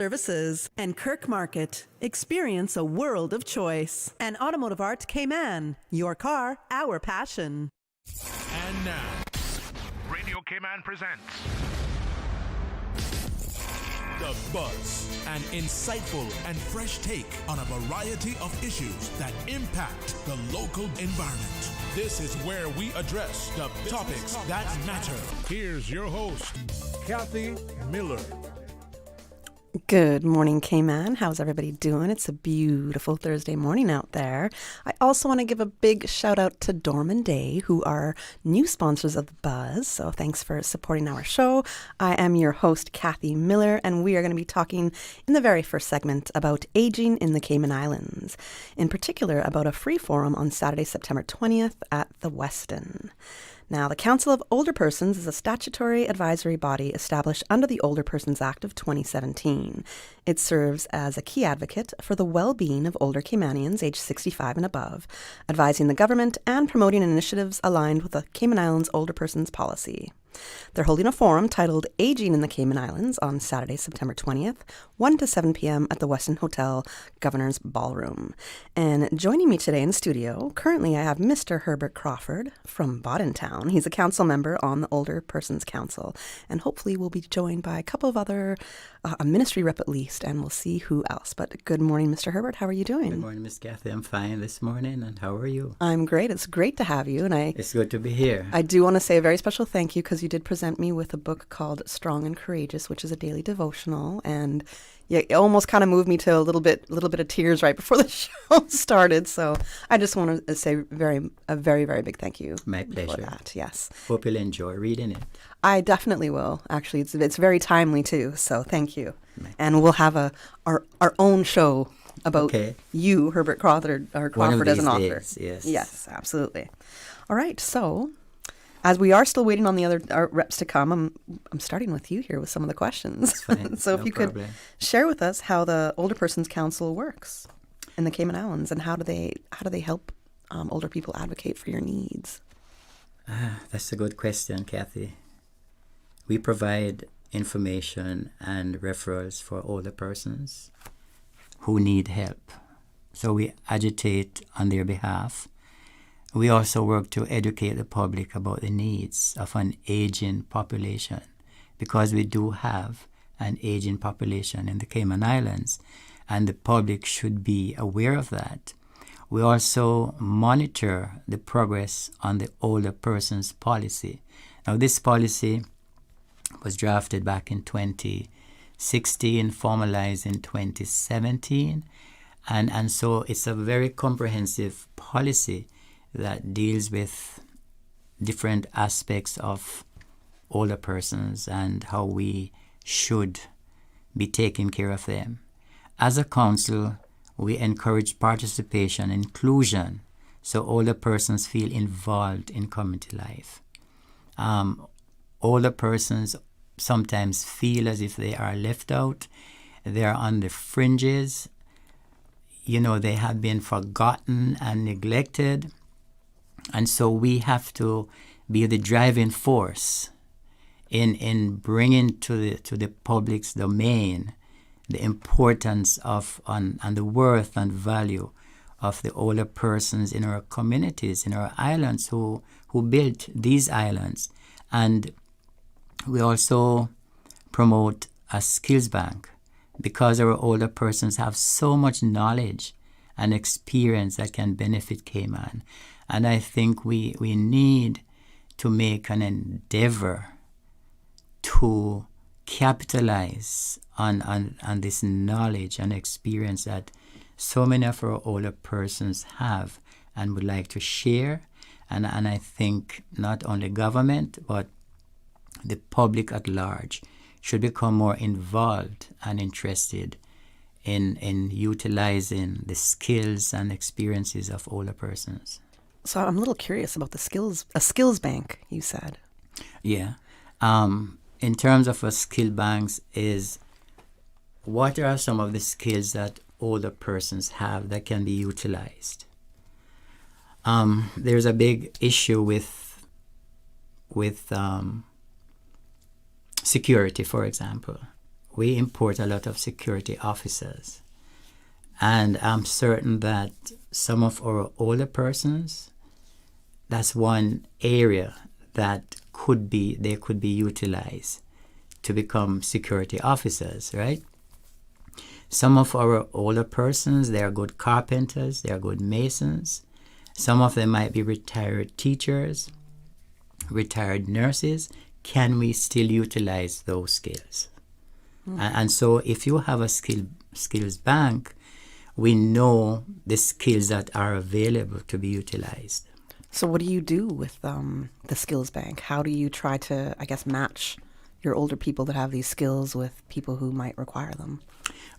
Services and Kirk Market. Experience a world of choice. And Automotive Art Cayman. Your car, our passion. And now, Radio Cayman presents The Buzz, an insightful and fresh take on a variety of issues that impact the local environment. This is where we address the topics that matter. Here's your host, Kathy Miller. Good morning, Cayman. How's everybody doing? It's a beautiful Thursday morning out there. I also want to give a big shout out to Dorman Day, who are new sponsors of The Buzz. So thanks for supporting our show. I am your host, Kathy Miller, and we are going to be talking in the very first segment about aging in the Cayman Islands, in particular about a free forum on Saturday, September 20th at the Westin. Now, the Council of Older Persons is a statutory advisory body established under the Older Persons Act of 2017. It serves as a key advocate for the well-being of older Caymanians aged 65 and above, advising the government and promoting initiatives aligned with the Cayman Islands Older Persons Policy. They're holding a forum titled Aging in the Cayman Islands on Saturday, September 20th, 1 to 7 p.m. at the Westin Hotel Governor's Ballroom. And joining me today in studio, currently I have Mr. Herbert Crawford from Bodden Town. He's a council member on the Older Persons Council, and hopefully we'll be joined by a couple of other, a ministry rep at least, and we'll see who else. But good morning, Mr. Herbert. How are you doing? Good morning, Miss Kathy. I'm fine this morning, and how are you? I'm great. It's great to have you, and It's good to be here. I do want to say a very special thank you because you did present me with a book called Strong and Courageous, which is a daily devotional, and it almost kind of moved me to a little bit of tears right before the show started. So I just want to say a very, very big thank you. My pleasure. For that. Yes. Hope you'll enjoy reading it. I definitely will. Actually, it's very timely too. So thank you. And we'll have our own show about you, Herbert Crawford, as an author. Days, yes. Yes, absolutely. All right. So, as we are still waiting on the other reps to come, I'm starting with you here with some of the questions. Fine. So no if you problem. could share with us how the Older Persons Council works in the Cayman Islands, and how do they help older people advocate for your needs? That's a good question, Kathy. We provide information and referrals for older persons who need help. So we agitate on their behalf. We also work to educate the public about the needs of an aging population, because we do have an aging population in the Cayman Islands, and the public should be aware of that. We also monitor the progress on the older persons policy. Now, this policy was drafted back in 2016, formalized in 2017, and so it's a very comprehensive policy that deals with different aspects of older persons and how we should be taking care of them. As a council, we encourage participation, inclusion, so older persons feel involved in community life. Older persons sometimes feel as if they are left out. They are on the fringes. They have been forgotten and neglected. And so we have to be the driving force in bringing to the public's domain the importance of and the worth and value of the older persons in our communities, in our islands, who built these islands. And we also promote a skills bank, because our older persons have so much knowledge and experience that can benefit Cayman. And I think we need to make an endeavor to capitalize on this knowledge and experience that so many of our older persons have and would like to share. And I think not only government, but the public at large should become more involved and interested in utilizing the skills and experiences of older persons. So I'm a little curious about a skills bank, you said. Yeah. In terms of a skill banks, is what are some of the skills that older persons have that can be utilized? There's a big issue with security, for example. we import a lot of security officers. And I'm certain that some of our older persons, that's one area that they could be utilized to become security officers, right? Some of our older persons, they are good carpenters, they are good masons. Some of them might be retired teachers, retired nurses. Can we still utilize those skills? And so if you have a skills bank, we know the skills that are available to be utilized. So what do you do with the skills bank? How do you try to, I guess, match your older people that have these skills with people who might require them?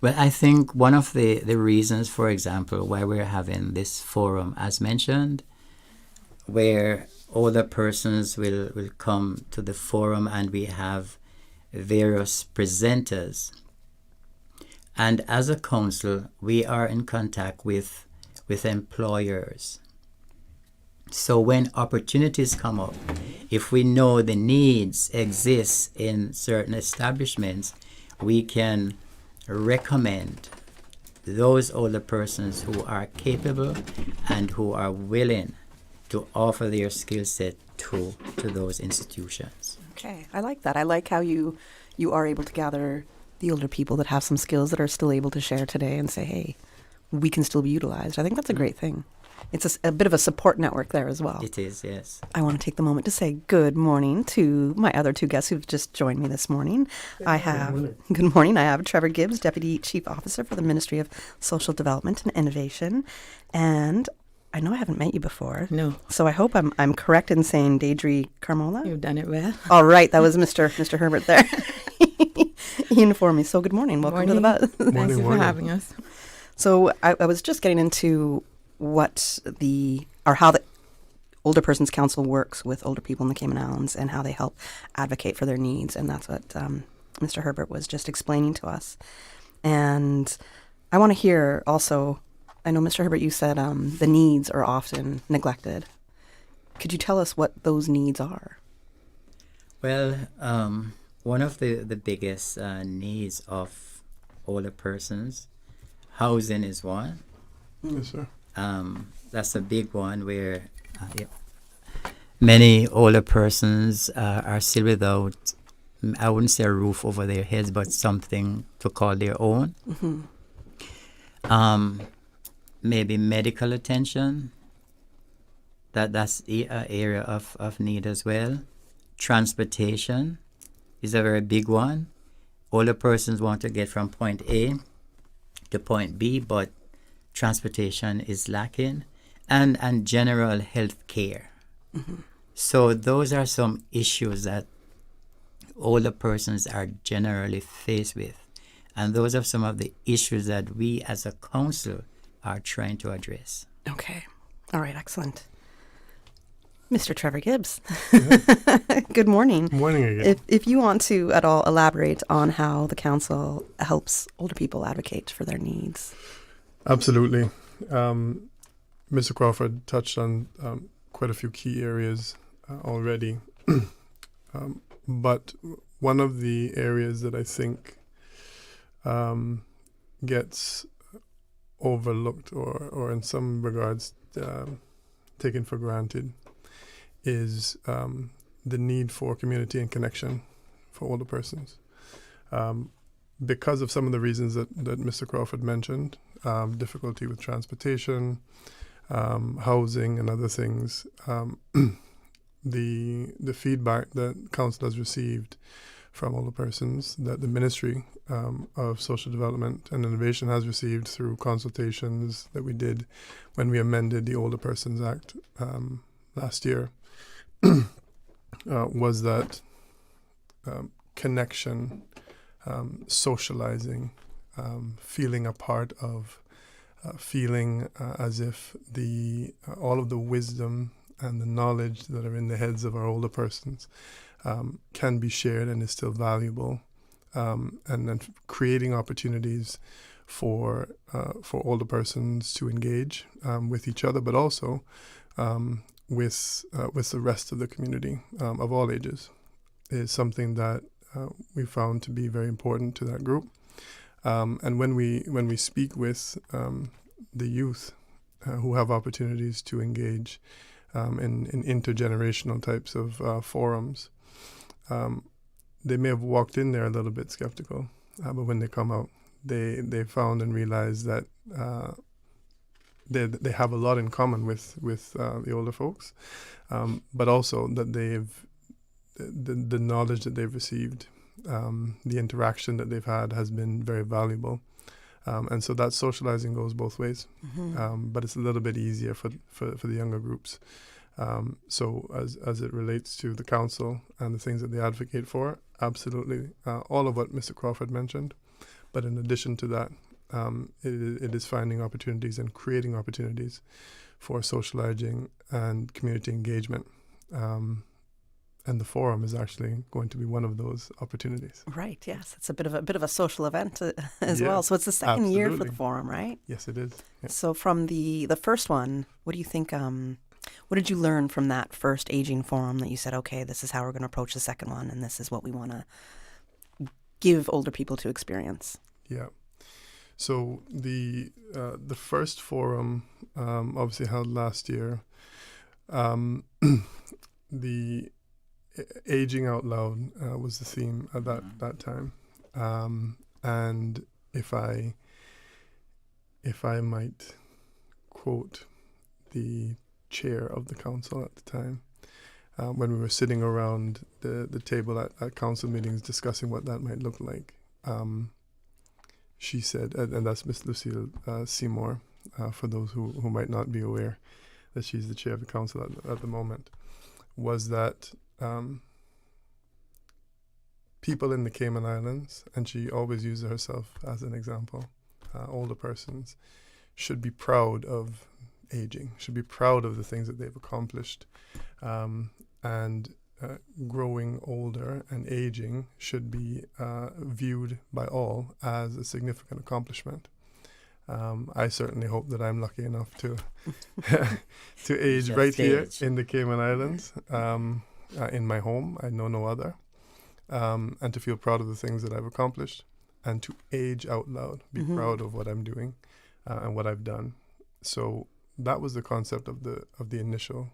Well, I think one of the reasons, for example, why we're having this forum, as mentioned, where older persons will come to the forum and we have various presenters. And as a council, we are in contact with employers. So when opportunities come up, if we know the needs exist in certain establishments, we can recommend those older persons who are capable and who are willing to offer their skill set to those institutions. Okay, I like that. I like how you are able to gather the older people that have some skills that are still able to share today and say, hey, we can still be utilized. I think that's a great thing. It's a bit of a support network there as well. It is, yes. I want to take the moment to say good morning to my other two guests who've just joined me this morning. Good morning. I have Trevor Gibbs, Deputy Chief Officer for the Ministry of Social Development and Innovation. And I know I haven't met you before. No. So I hope I'm correct in saying Deirdre Carmola. You've done it well. All right. That was Mr. Herbert there. He informed me. So good morning. Welcome to the Buzz. Thank you for having us. So I was just getting into how the Older Persons Council works with older people in the Cayman Islands and how they help advocate for their needs. And that's what Mr. Herbert was just explaining to us. And I want to hear also, I know, Mr. Herbert, you said the needs are often neglected. Could you tell us what those needs are? Well, one of the biggest needs of older persons, housing is one. Yes, sir. That's a big one where many older persons are still without, I wouldn't say a roof over their heads, but something to call their own. Mm-hmm. Maybe medical attention. That's an area of need as well. Transportation is a very big one. Older persons want to get from point A to point B, but transportation is lacking, and general health care. Mm-hmm. So those are some issues that older persons are generally faced with. And those are some of the issues that we as a council are trying to address. Okay. All right. Excellent. Mr. Trevor Gibbs. Good morning. Morning again. If you want to at all elaborate on how the council helps older people advocate for their needs. Absolutely. Mr. Crawford touched on quite a few key areas already. But one of the areas that I think gets overlooked or in some regards taken for granted is the need for community and connection for older persons. Because of some of the reasons that Mr. Crawford mentioned, difficulty with transportation, housing and other things, the feedback that council has received from older persons, that the Ministry of Social Development and Innovation has received through consultations that we did when we amended the Older Persons Act last year, was that connection, socializing, feeling a part of, feeling as if all of the wisdom and the knowledge that are in the heads of our older persons can be shared and is still valuable, and then creating opportunities for older persons to engage with each other, but also with the rest of the community of all ages, is something that we found to be very important to that group. And when we speak with the youth who have opportunities to engage in intergenerational types of forums, they may have walked in there a little bit skeptical, but when they come out, they found and realized that they have a lot in common with the older folks, but also that the knowledge that they've received, the interaction that they've had has been very valuable. And so that socializing goes both ways, but it's a little bit easier for the younger groups. So as it relates to the council and the things that they advocate for, absolutely, all of what Mr. Crawford mentioned. But in addition to that, it is finding opportunities and creating opportunities for socializing and community engagement. And the forum is actually going to be one of those opportunities. Right. Yes, it's a bit of a social event as well. So it's the second year for the forum, right? Yes, it is. Yeah. So from the first one, what do you think? What did you learn from that first aging forum that you said, okay, this is how we're going to approach the second one, and this is what we want to give older people to experience? Yeah. So the first forum obviously held last year. The aging out loud was the theme at that time, and if I might quote the chair of the council at the time, when we were sitting around the table at council meetings discussing what that might look like, she said, and that's Miss Lucille Seymour, for those who might not be aware that she's the chair of the council at the moment, was that people in the Cayman Islands, and she always used herself as an example, older persons, should be proud of aging, should be proud of the things that they've accomplished, and growing older and aging should be viewed by all as a significant accomplishment. I certainly hope that I'm lucky enough to to age right here in the Cayman Islands, in my home. I know no other, and to feel proud of the things that I've accomplished, and to age out loud, be proud of what I'm doing and what I've done. So that was the concept of the initial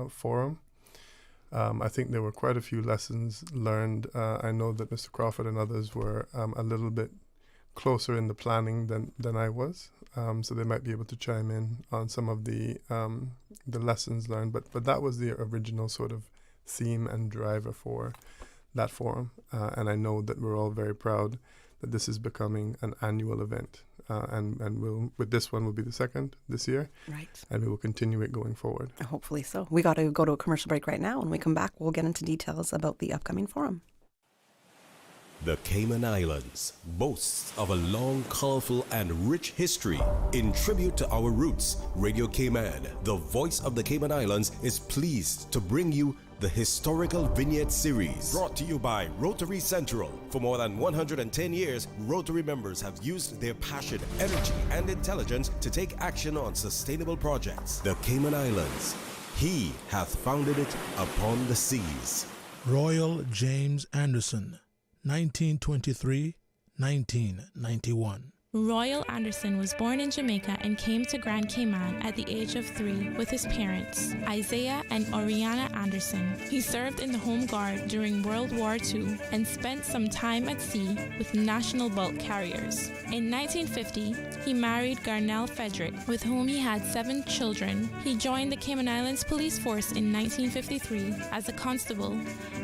forum. I think there were quite a few lessons learned. I know that Mr. Crawford and others were a little bit closer in the planning than I was, so they might be able to chime in on some of the lessons learned. But that was the original sort of theme and driver for that forum, and I know that we're all very proud that this is becoming an annual event, and we'll, with this one will be the second this year, right? And we will continue it going forward. Hopefully so. We got to go to a commercial break right now. When we come back, we'll get into details about the upcoming forum. The Cayman Islands boasts of a long, colorful, and rich history. In tribute to our roots, Radio Cayman, the voice of the Cayman Islands, is pleased to bring you the Historical Vignette Series, brought to you by Rotary Central. For more than 110 years, Rotary members have used their passion, energy, and intelligence to take action on sustainable projects. The Cayman Islands, he hath founded it upon the seas. Royal James Anderson, 1923-1991. Royal Anderson was born in Jamaica and came to Grand Cayman at the age of 3 with his parents, Isaiah and Oriana Anderson. He served in the Home Guard during World War II and spent some time at sea with national bulk carriers. In 1950, he married Garnell Frederick, with whom he had 7 children. He joined the Cayman Islands Police Force in 1953 as a constable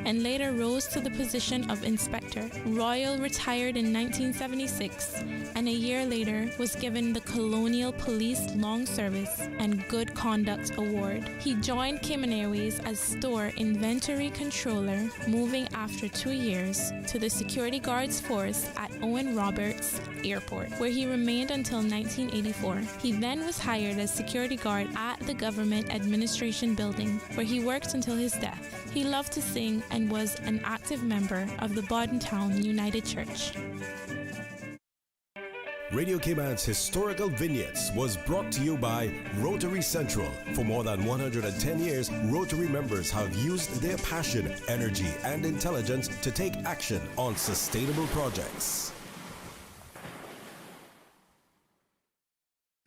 and later rose to the position of inspector. Royal retired in 1976 and a year later was given the Colonial Police Long Service and Good Conduct Award. He joined Cayman Airways as store inventory controller, moving after 2 years to the security guards force at Owen Roberts Airport, where he remained until 1984. He then was hired as security guard at the Government Administration Building, where he worked until his death. He loved to sing and was an active member of the Bodden Town United Church. Radio Cayman's historical vignettes was brought to you by Rotary Central. For more than 110 years, Rotary members have used their passion, energy, and intelligence to take action on sustainable projects.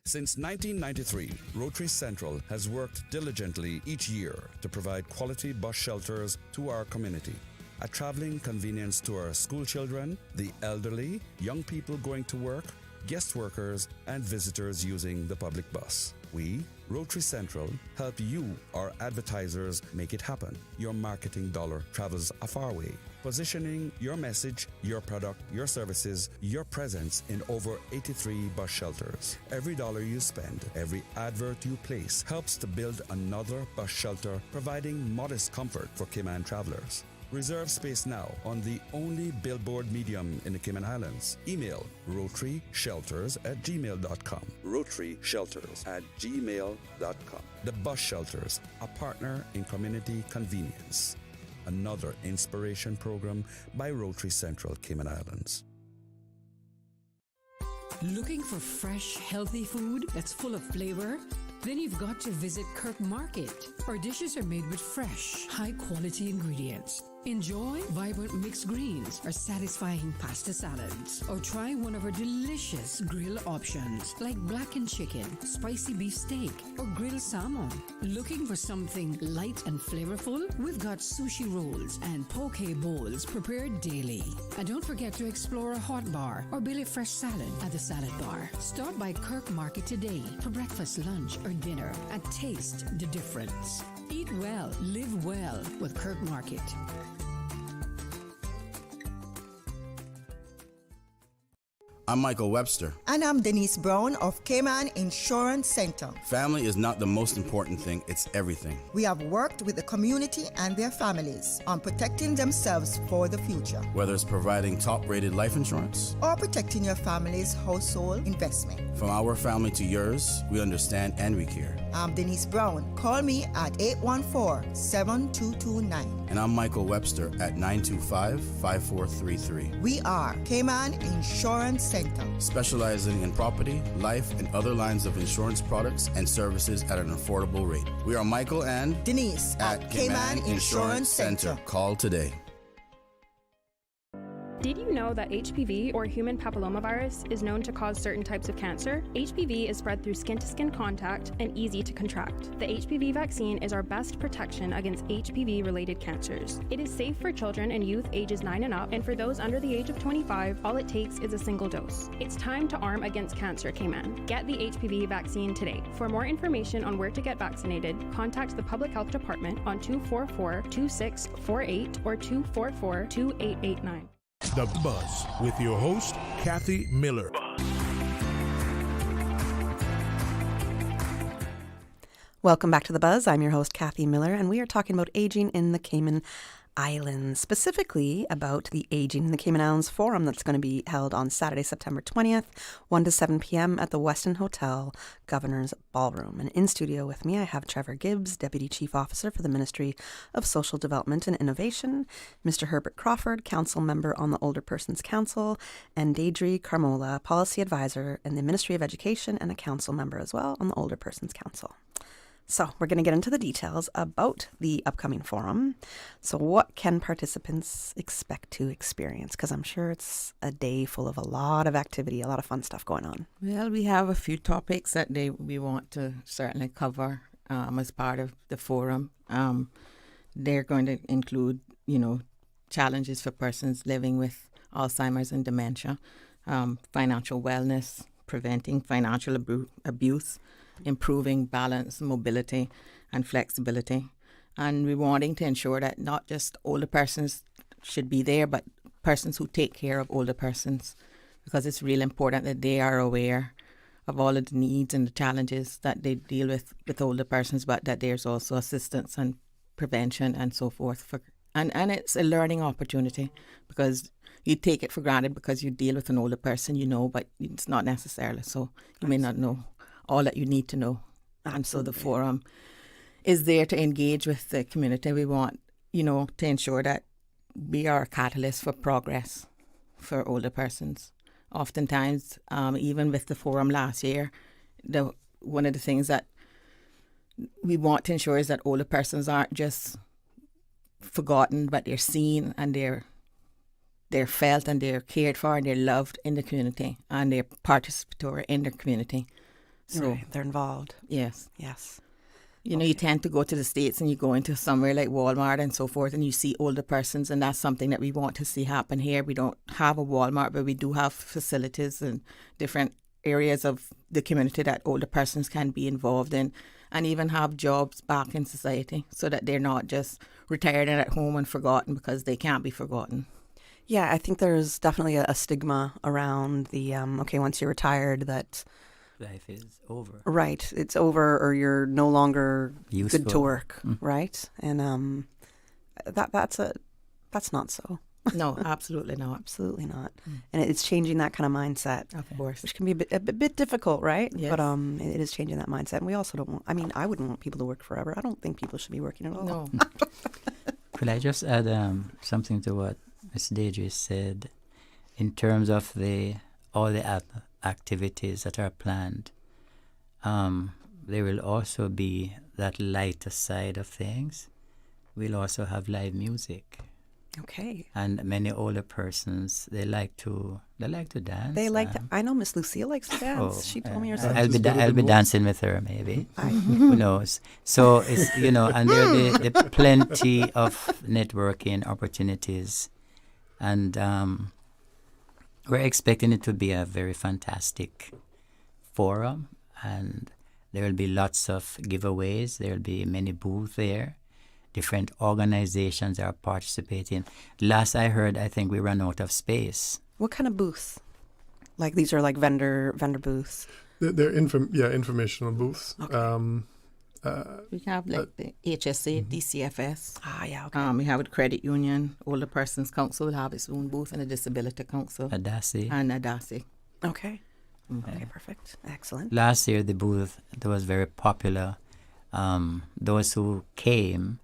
Since 1993, Rotary Central has worked diligently each year to provide quality bus shelters to our community. A traveling convenience to our school children, the elderly, young people going to work, guest workers, and visitors using the public bus. We, Rotary Central, help you, our advertisers, make it happen. Your marketing dollar travels a far way. Positioning your message, your product, your services, your presence in over 83 bus shelters. Every dollar you spend, every advert you place helps to build another bus shelter, providing modest comfort for Cayman travelers. Reserve space now on the only billboard medium in the Cayman Islands. Email rotaryshelters@gmail.com. rotaryshelters@gmail.com. The Bus Shelters, a partner in community convenience. Another inspiration program by Rotary Central Cayman Islands. Looking for fresh, healthy food that's full of flavor? Then you've got to visit Kirk Market. Our dishes are made with fresh, high-quality ingredients. Enjoy vibrant mixed greens or satisfying pasta salads. Or try one of our delicious grill options like blackened chicken, spicy beef steak, or grilled salmon. Looking for something light and flavorful? We've got sushi rolls and poke bowls prepared daily. And don't forget to explore a hot bar or belly fresh salad at the salad bar. Stop by Kirk Market today for breakfast, lunch, or dinner and taste the difference. Eat well, live well with Kirk Market. I'm Michael Webster. And I'm Denise Brown of Cayman Insurance Center. Family is not the most important thing, it's everything. We have worked with the community and their families on protecting themselves for the future. Whether it's providing top-rated life insurance or protecting your family's household investment. From our family to yours, we understand and we care. I'm Denise Brown. Call me at 814-7229. And I'm Michael Webster at 925-5433. We are Cayman Insurance Center. Specializing in property, life, and other lines of insurance products and services at an affordable rate. We are Michael and Denise at Cayman Insurance Center. Call today. Did you know that HPV, or human papillomavirus, is known to cause certain types of cancer? HPV is spread through skin-to-skin contact and easy to contract. The HPV vaccine is our best protection against HPV-related cancers. It is safe for children and youth ages 9 and up, and for those under the age of 25, all it takes is a single dose. It's time to arm against cancer, Cayman. Get the HPV vaccine today. For more information on where to get vaccinated, contact the Public Health Department on 244-2648 or 244-2889. The Buzz with your host, Kathy Miller. Welcome back to The Buzz. I'm your host, Kathy Miller, and we are talking about aging in the Cayman Islands, specifically about the Aging in the Cayman Islands Forum that's going to be held on Saturday, September 20th, 1 to 7 p.m. at the Westin Hotel Governor's Ballroom. And in studio with me, I have Trevor Gibbs, Deputy Chief Officer for the Ministry of Social Development and Innovation, Mr. Herbert Crawford, Council Member on the Older Persons Council, and Deirdre Carmola, Policy Advisor in the Ministry of Education and a Council Member as well on the Older Persons Council. So we're going to get into the details about the upcoming forum. So what can participants expect to experience? Because I'm sure it's a day full of a lot of activity, a lot of fun stuff going on. Well, we have a few topics that we want to certainly cover as part of the forum. They're going to include, challenges for persons living with Alzheimer's and dementia, financial wellness, preventing financial abuse, improving balance, mobility, and flexibility. And we're wanting to ensure that not just older persons should be there, but persons who take care of older persons, because it's really important that they are aware of all of the needs and the challenges that they deal with older persons, but that there's also assistance and prevention and so forth. And it's a learning opportunity, because you take it for granted because you deal with an older person, but it's not necessarily so. You may not know all that you need to know. And so the forum is there to engage with the community. We want, to ensure that we are a catalyst for progress for older persons oftentimes, even with the forum last year, one of the things that we want to ensure is that older persons aren't just forgotten, but they're seen and they're felt and they're cared for and they're loved in the community and they're participatory in their community. So Right, they're involved. Yes. Yes. You know, you tend to go to the States and you go into somewhere like Walmart and so forth and you see older persons, and that's something that we want to see happen here. We don't have a Walmart, but we do have facilities and different areas of the community that older persons can be involved in and even have jobs back in society so that they're not just retired and at home and forgotten, because they can't be forgotten. Yeah, I think there's definitely a stigma around the, once you're retired, that life is over. Right, it's over, or you're no longer useful. Good to work, right? And that's not so. No, absolutely not. Absolutely not. And it's changing that kind of mindset, of course, which can be a bit difficult, right? Yes. But it is changing that mindset, and we also don't want. I mean, I wouldn't want people to work forever. I don't think people should be working at all. No. Could I just add something to what Ms. Deirdre said in terms of all the activities that are planned? There will also be that lighter side of things. We'll also have live music. Okay. And many older persons, they like to dance. They like to, I know Miss Lucille likes to dance. She told me herself. I'll be dancing with her, maybe. Who knows? So it's, and there are plenty of networking opportunities, and we're expecting it to be a very fantastic forum, and there will be lots of giveaways. There will be many booths there. Different organizations are participating. Last I heard, I think we ran out of space. What kind of booths? Like these are like vendor booths? They're informational booths. Okay. We have like the HSA, DCFS. Yeah, okay. We have a credit union, Older Persons Council will have its own booth, and a Disability Council. ADASI. And ADASI. Okay. Okay, perfect. Excellent. Last year, the booth that was very popular. Those who came,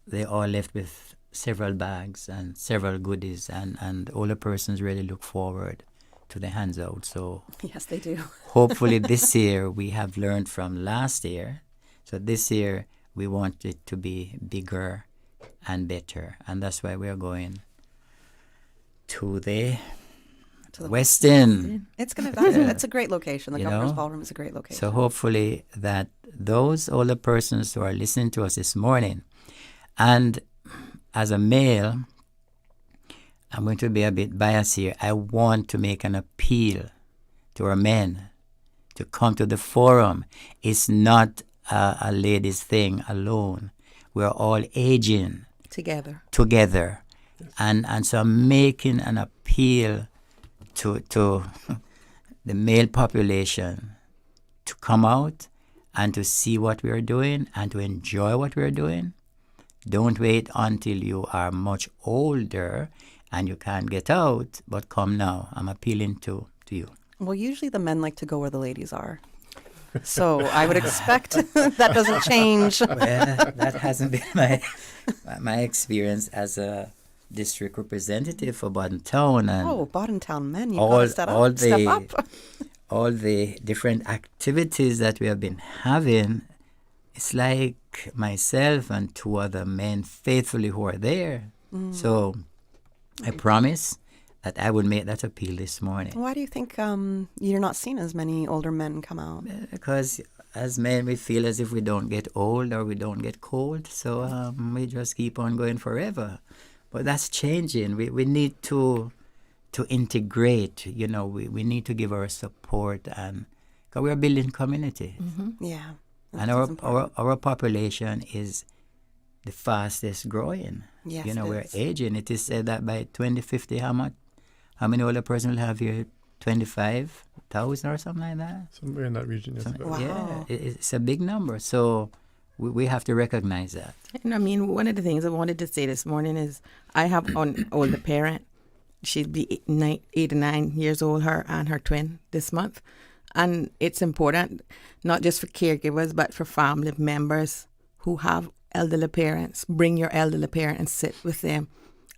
they all left with several bags and several goodies, and older persons really look forward to the hands out. So yes, they do. Hopefully this year we have learned from last year. So this year we want it to be bigger and better, and that's why we are going to the West End. It's that's a great location. The Governor's Ballroom is a great location. So hopefully that those older persons who are listening to us this morning, and as a male, I'm going to be a bit biased here. I want to make an appeal to our men to come to the forum. It's not a ladies' thing alone. We're all aging together. Yes. And so I'm making an appeal to the male population to come out and to see what we are doing and to enjoy what we are doing. Don't wait until you are much older and you can't get out, but come now. I'm appealing to you. Well, usually the men like to go where the ladies are. So I would expect that doesn't change. Well, that hasn't been my experience as a district representative for Bodden Town. And Bodden Town men, you've got to step up. All the different activities that we have been having, it's like myself and two other men faithfully who are there. So I promise that I will make that appeal this morning. Why do you think you're not seeing as many older men come out? Because as men, we feel as if we don't get old or we don't get cold. So we just keep on going forever. But that's changing. We need to integrate. We need to give our support, and because we're building community. Mm-hmm. Yeah. And our population is the fastest growing. Yes, we're aging. It is said that by 2050, how many older persons will have here? 25,000 or something like that? Somewhere in that region, yes. Wow. Yeah, it's a big number. So we have to recognize that. And I mean, one of the things I wanted to say this morning is I have an older parent. She'd be 89 years old, her and her twin this month. And it's important, not just for caregivers, but for family members who have elderly parents. Bring your elderly parent and sit with them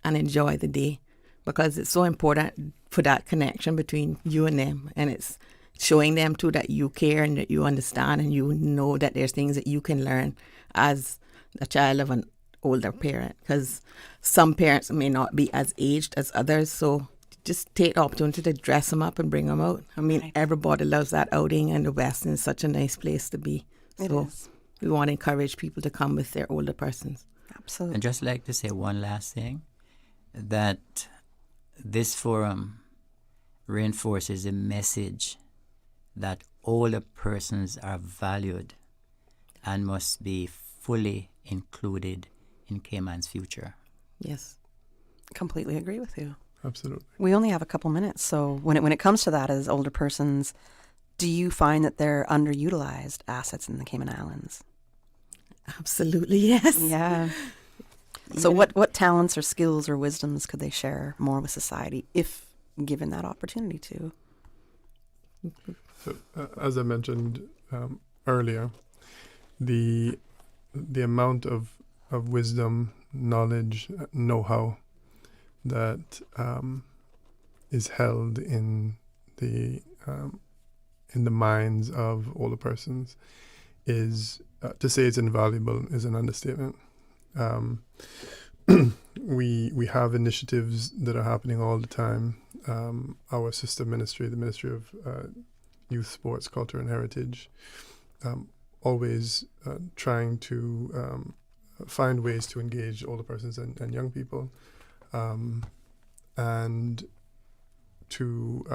and enjoy the day, because it's so important for that connection between you and them. And it's showing them too that you care and that you understand and you know that there's things that you can learn as a child of an older parent, because some parents may not be as aged as others. So just take the opportunity to dress them up and bring them out. I mean, everybody loves that outing, and the Westin is such a nice place to be. So we want to encourage people to come with their older persons. Absolutely. And just like to say one last thing, that this forum reinforces a message that older persons are valued and must be fully included in Cayman's future. Yes. Completely agree with you. Absolutely. We only have a couple minutes, so when it comes to that as older persons, do you find that they're underutilized assets in the Cayman Islands? Absolutely, yes. Yeah. So what talents or skills or wisdoms could they share more with society if given that opportunity to? So, as I mentioned earlier, the amount of wisdom, knowledge, know-how that is held in the minds of older persons is, to say it's invaluable is an understatement. We have initiatives that are happening all the time. Our sister ministry, the Ministry of Youth, Sports, Culture and Heritage, always trying to find ways to engage older persons and young people, and to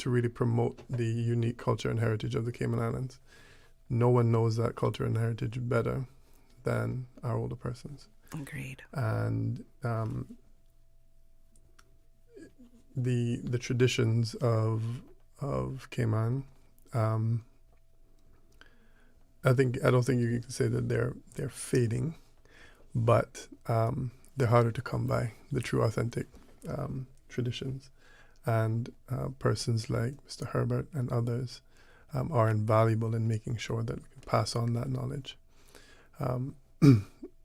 really promote the unique culture and heritage of the Cayman Islands. No one knows that culture and heritage better than our older persons. Agreed. And the traditions of Cayman, I don't think you can say that they're fading, but they're harder to come by, the true authentic traditions. And persons like Mr. Herbert and others are invaluable in making sure that we can pass on that knowledge.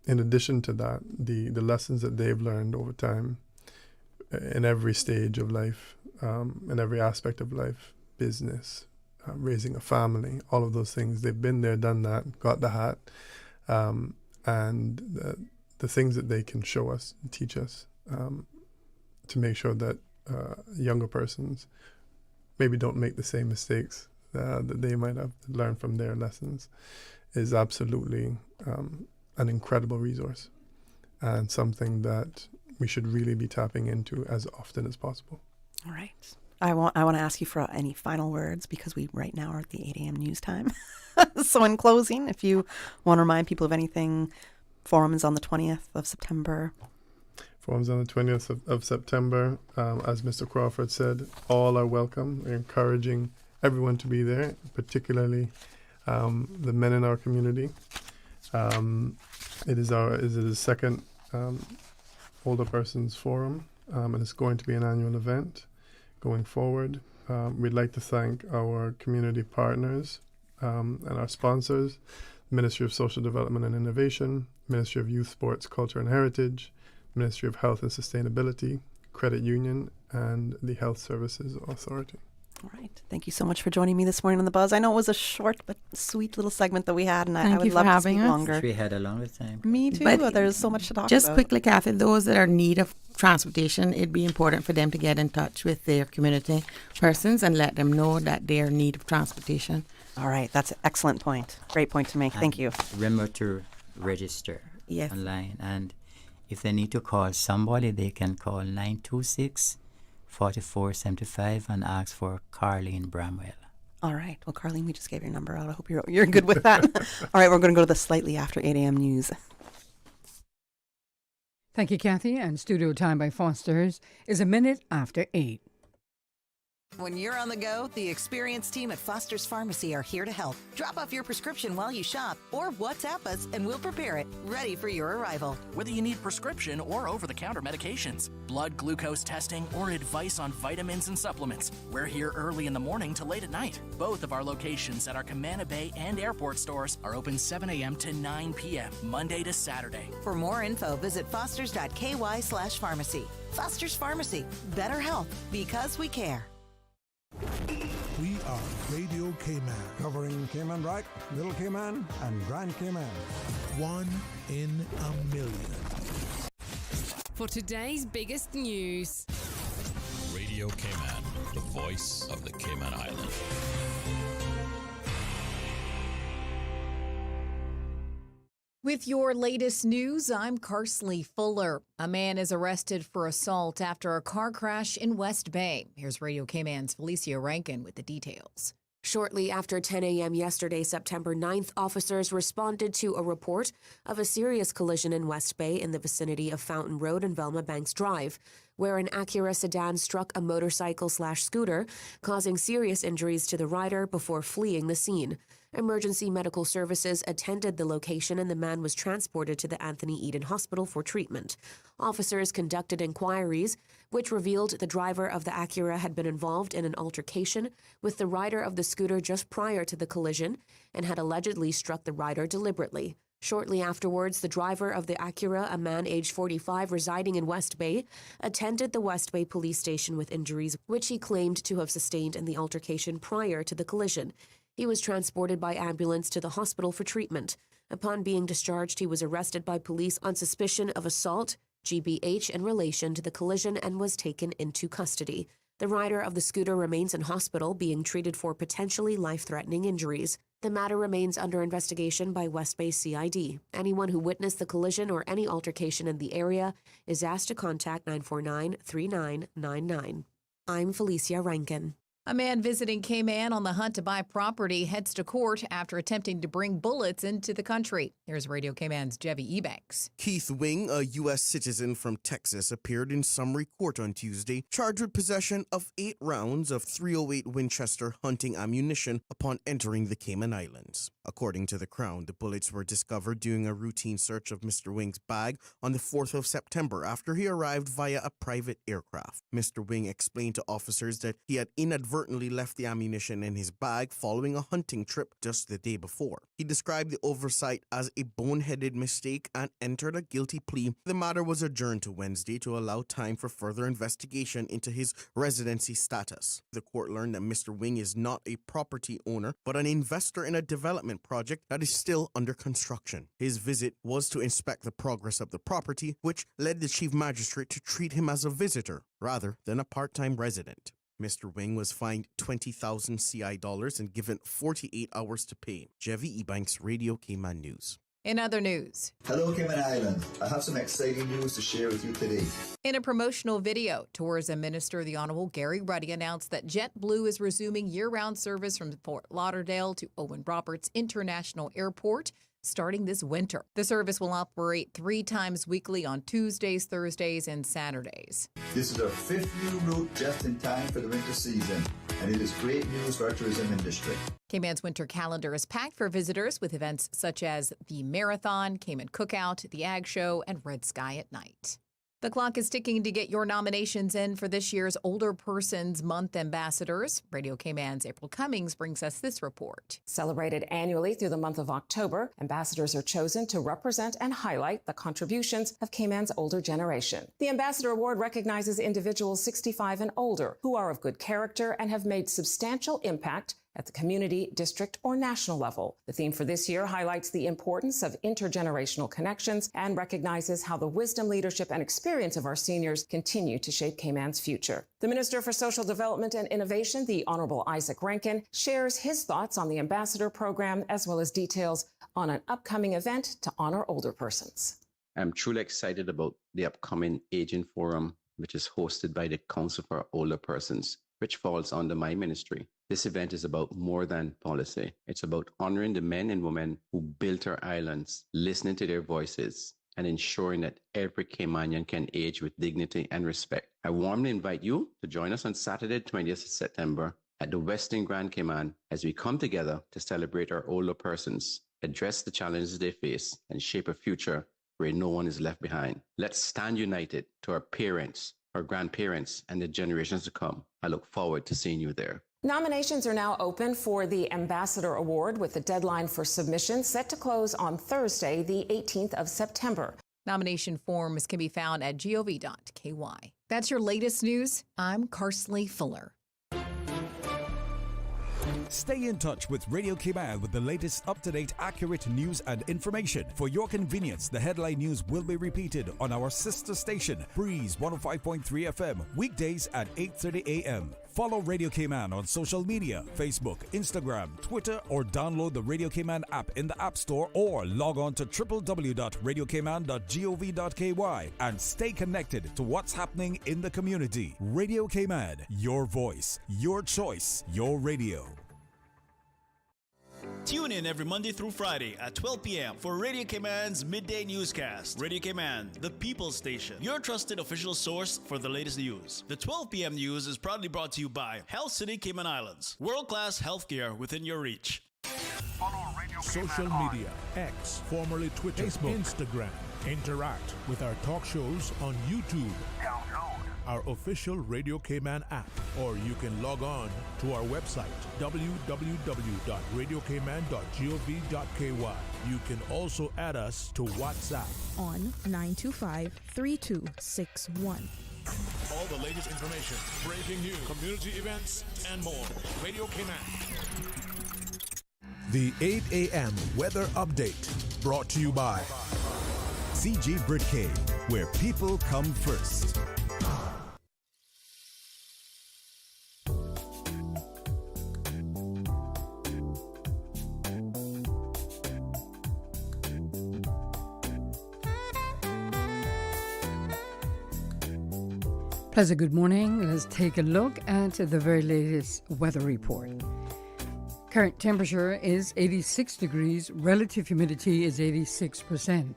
In addition to that, the lessons that they've learned over time in every stage of life, in every aspect of life, business, raising a family, all of those things, they've been there, done that, got the hat, and the things that they can show us, teach us, to make sure that younger persons maybe don't make the same mistakes that they might have learned from their lessons, is absolutely an incredible resource and something that we should really be tapping into as often as possible. All right. I want to ask you for any final words, because we right now are at the 8 a.m. news time. So in closing, if you want to remind people of anything, forum is on the 20th of September. Forum's on the 20th of September. As Mr. Crawford said, all are welcome. We're encouraging everyone to be there, particularly the men in our community. It is the second older persons forum, and it's going to be an annual event going forward. We'd like to thank our community partners and our sponsors, Ministry of Social Development and Innovation, Ministry of Youth, Sports, Culture and Heritage, Ministry of Health and Sustainability, Credit Union, and the Health Services Authority. All right. Thank you so much for joining me this morning on The Buzz. I know it was a short but sweet little segment that we had, and I would love to speak longer. We had a longer time. Me too. But there's so much to talk about. Just quickly, Kathy, those that are in need of transportation, it'd be important for them to get in touch with their community persons and let them know that they're in need of transportation. All right. That's an excellent point. Great point to make. Thank you. Remember to register online. And if they need to call somebody, they can call 926-4475 and ask for Carleen Bramwell. All right. Well, Carleen, we just gave your number out. I hope you're good with that. All right. We're going to go to the slightly after 8 a.m. news. Thank you, Kathy. And studio time by Foster's is a minute after 8. When you're on the go, the experienced team at Foster's Pharmacy are here to help. Drop off your prescription while you shop or WhatsApp us and we'll prepare it, ready for your arrival. Whether you need prescription or over-the-counter medications, blood glucose testing, or advice on vitamins and supplements, we're here early in the morning to late at night. Both of our locations at our Camana Bay and airport stores are open 7 a.m. to 9 p.m., Monday to Saturday. For more info, visit fosters.ky/pharmacy. Foster's Pharmacy. Better health because we care. We are Radio Cayman. Covering Cayman Wright, Little Cayman, and Grand Cayman. 1 in a million. For today's biggest news. Radio Cayman, the voice of the Cayman Islands. With your latest news, I'm Carsley Fuller. A man is arrested for assault after a car crash in West Bay. Here's Radio Cayman's Felicia Rankin with the details. Shortly after 10 a.m. yesterday, September 9th, officers responded to a report of a serious collision in West Bay in the vicinity of Fountain Road and Velma Banks Drive, where an Acura sedan struck a motorcycle/scooter, causing serious injuries to the rider before fleeing the scene. Emergency medical services attended the location and the man was transported to the Anthony Eden Hospital for treatment. Officers conducted inquiries, which revealed the driver of the Acura had been involved in an altercation with the rider of the scooter just prior to the collision and had allegedly struck the rider deliberately. Shortly afterwards, the driver of the Acura, a man aged 45 residing in West Bay, attended the West Bay police station with injuries which he claimed to have sustained in the altercation prior to the collision. He was transported by ambulance to the hospital for treatment. Upon being discharged, he was arrested by police on suspicion of assault, GBH, in relation to the collision and was taken into custody. The rider of the scooter remains in hospital being treated for potentially life-threatening injuries. The matter remains under investigation by West Bay CID. Anyone who witnessed the collision or any altercation in the area is asked to contact 949-3999. I'm Felicia Rankin. A man visiting Cayman on the hunt to buy property heads to court after attempting to bring bullets into the country. Here's Radio Cayman's Jevi Ebanks. Keith Wing, a U.S. citizen from Texas, appeared in summary court on Tuesday, charged with possession of 8 rounds of .308 Winchester hunting ammunition upon entering the Cayman Islands. According to the Crown, the bullets were discovered during a routine search of Mr. Wing's bag on the 4th of September after he arrived via a private aircraft. Mr. Wing explained to officers that he had inadvertently left the ammunition in his bag following a hunting trip just the day before. He described the oversight as a boneheaded mistake and entered a guilty plea. The matter was adjourned to Wednesday to allow time for further investigation into his residency status. The court learned that Mr. Wing is not a property owner, but an investor in a development project that is still under construction. His visit was to inspect the progress of the property, which led the chief magistrate to treat him as a visitor rather than a part-time resident. Mr. Wing was fined $20,000 CI and given 48 hours to pay. Jevi Ebanks, Radio Cayman News. In other news. Hello, Cayman Islands. I have some exciting news to share with you today. In a promotional video, Tourism Minister the Honorable Gary Ruddy announced that JetBlue is resuming year-round service from Fort Lauderdale to Owen Roberts International Airport starting this winter. The service will operate 3 times weekly on Tuesdays, Thursdays, and Saturdays. This is our 5th new route just in time for the winter season, and it is great news for our tourism industry. Cayman's winter calendar is packed for visitors with events such as the Marathon, Cayman Cookout, the Ag Show, and Red Sky at Night. The clock is ticking to get your nominations in for this year's Older Persons Month ambassadors. Radio Cayman's April Cummings brings us this report. Celebrated annually through the month of October, ambassadors are chosen to represent and highlight the contributions of Cayman's older generation. The Ambassador Award recognizes individuals 65 and older who are of good character and have made substantial impact at the community, district, or national level. The theme for this year highlights the importance of intergenerational connections and recognizes how the wisdom, leadership, and experience of our seniors continue to shape Cayman's future. The Minister for Social Development and Innovation, the Honorable Isaac Rankin, shares his thoughts on the Ambassador Program as well as details on an upcoming event to honor older persons. I'm truly excited about the upcoming Aging Forum, which is hosted by the Council for Older Persons, which falls under my ministry. This event is about more than policy. It's about honoring the men and women who built our islands, listening to their voices, and ensuring that every Caymanian can age with dignity and respect. I warmly invite you to join us on Saturday, 20th September at the Westin Grand Cayman as we come together to celebrate our older persons, address the challenges they face, and shape a future where no one is left behind. Let's stand united to our parents, our grandparents, and the generations to come. I look forward to seeing you there. Nominations are now open for the Ambassador Award, with the deadline for submissions set to close on Thursday, the 18th of September. Nomination forms can be found at gov.ky. That's your latest news. I'm Karsley Fuller. Stay in touch with Radio Cayman with the latest up-to-date, accurate news and information. For your convenience, the headline news will be repeated on our sister station, Breeze 105.3 FM, weekdays at 8:30 a.m. Follow Radio Cayman on social media, Facebook, Instagram, Twitter, or download the Radio Cayman app in the App Store, or log on to www.radiocayman.gov.ky and stay connected to what's happening in the community. Radio Cayman, your voice, your choice, your radio. Tune in every Monday through Friday at 12 p.m. for Radio Cayman's Midday Newscast. Radio Cayman, the People's Station, your trusted official source for the latest news. The 12 p.m. news is proudly brought to you by Health City Cayman Islands. World-class healthcare within your reach. Social media, X, formerly Twitter, Facebook, Instagram. Interact with our talk shows on YouTube. Download our official Radio Cayman app, or you can log on to our website, www.radiocayman.gov.ky. You can also add us to WhatsApp on 925-3261. All the latest information, breaking news, community events, and more. Radio Cayman. The 8 a.m. weather update, brought to you by CG Britcade, where people come first. Pleasant good morning. Let's take a look at the very latest weather report. Current temperature is 86 degrees. Relative humidity is 86%.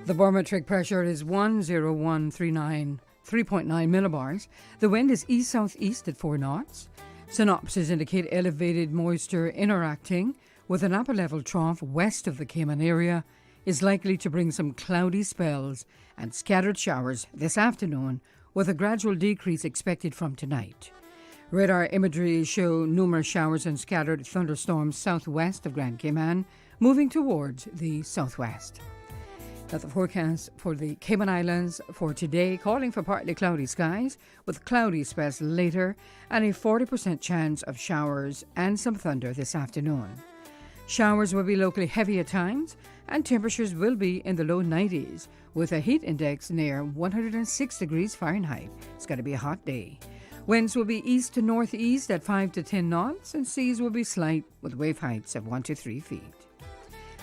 The barometric pressure is 10139, 3.9 millibars. The wind is east-southeast at 4 knots. Synopses indicate elevated moisture interacting with an upper level trough west of the Cayman area is likely to bring some cloudy spells and scattered showers this afternoon, with a gradual decrease expected from tonight. Radar imagery show numerous showers and scattered thunderstorms southwest of Grand Cayman, moving towards the southwest. Now the forecast for the Cayman Islands for today, calling for partly cloudy skies with cloudy spells later and a 40% chance of showers and some thunder this afternoon. Showers will be locally heavy at times, and temperatures will be in the low 90s with a heat index near 106 degrees Fahrenheit. It's going to be a hot day. Winds will be east to northeast at 5 to 10 knots, and seas will be slight with wave heights of 1 to 3 feet.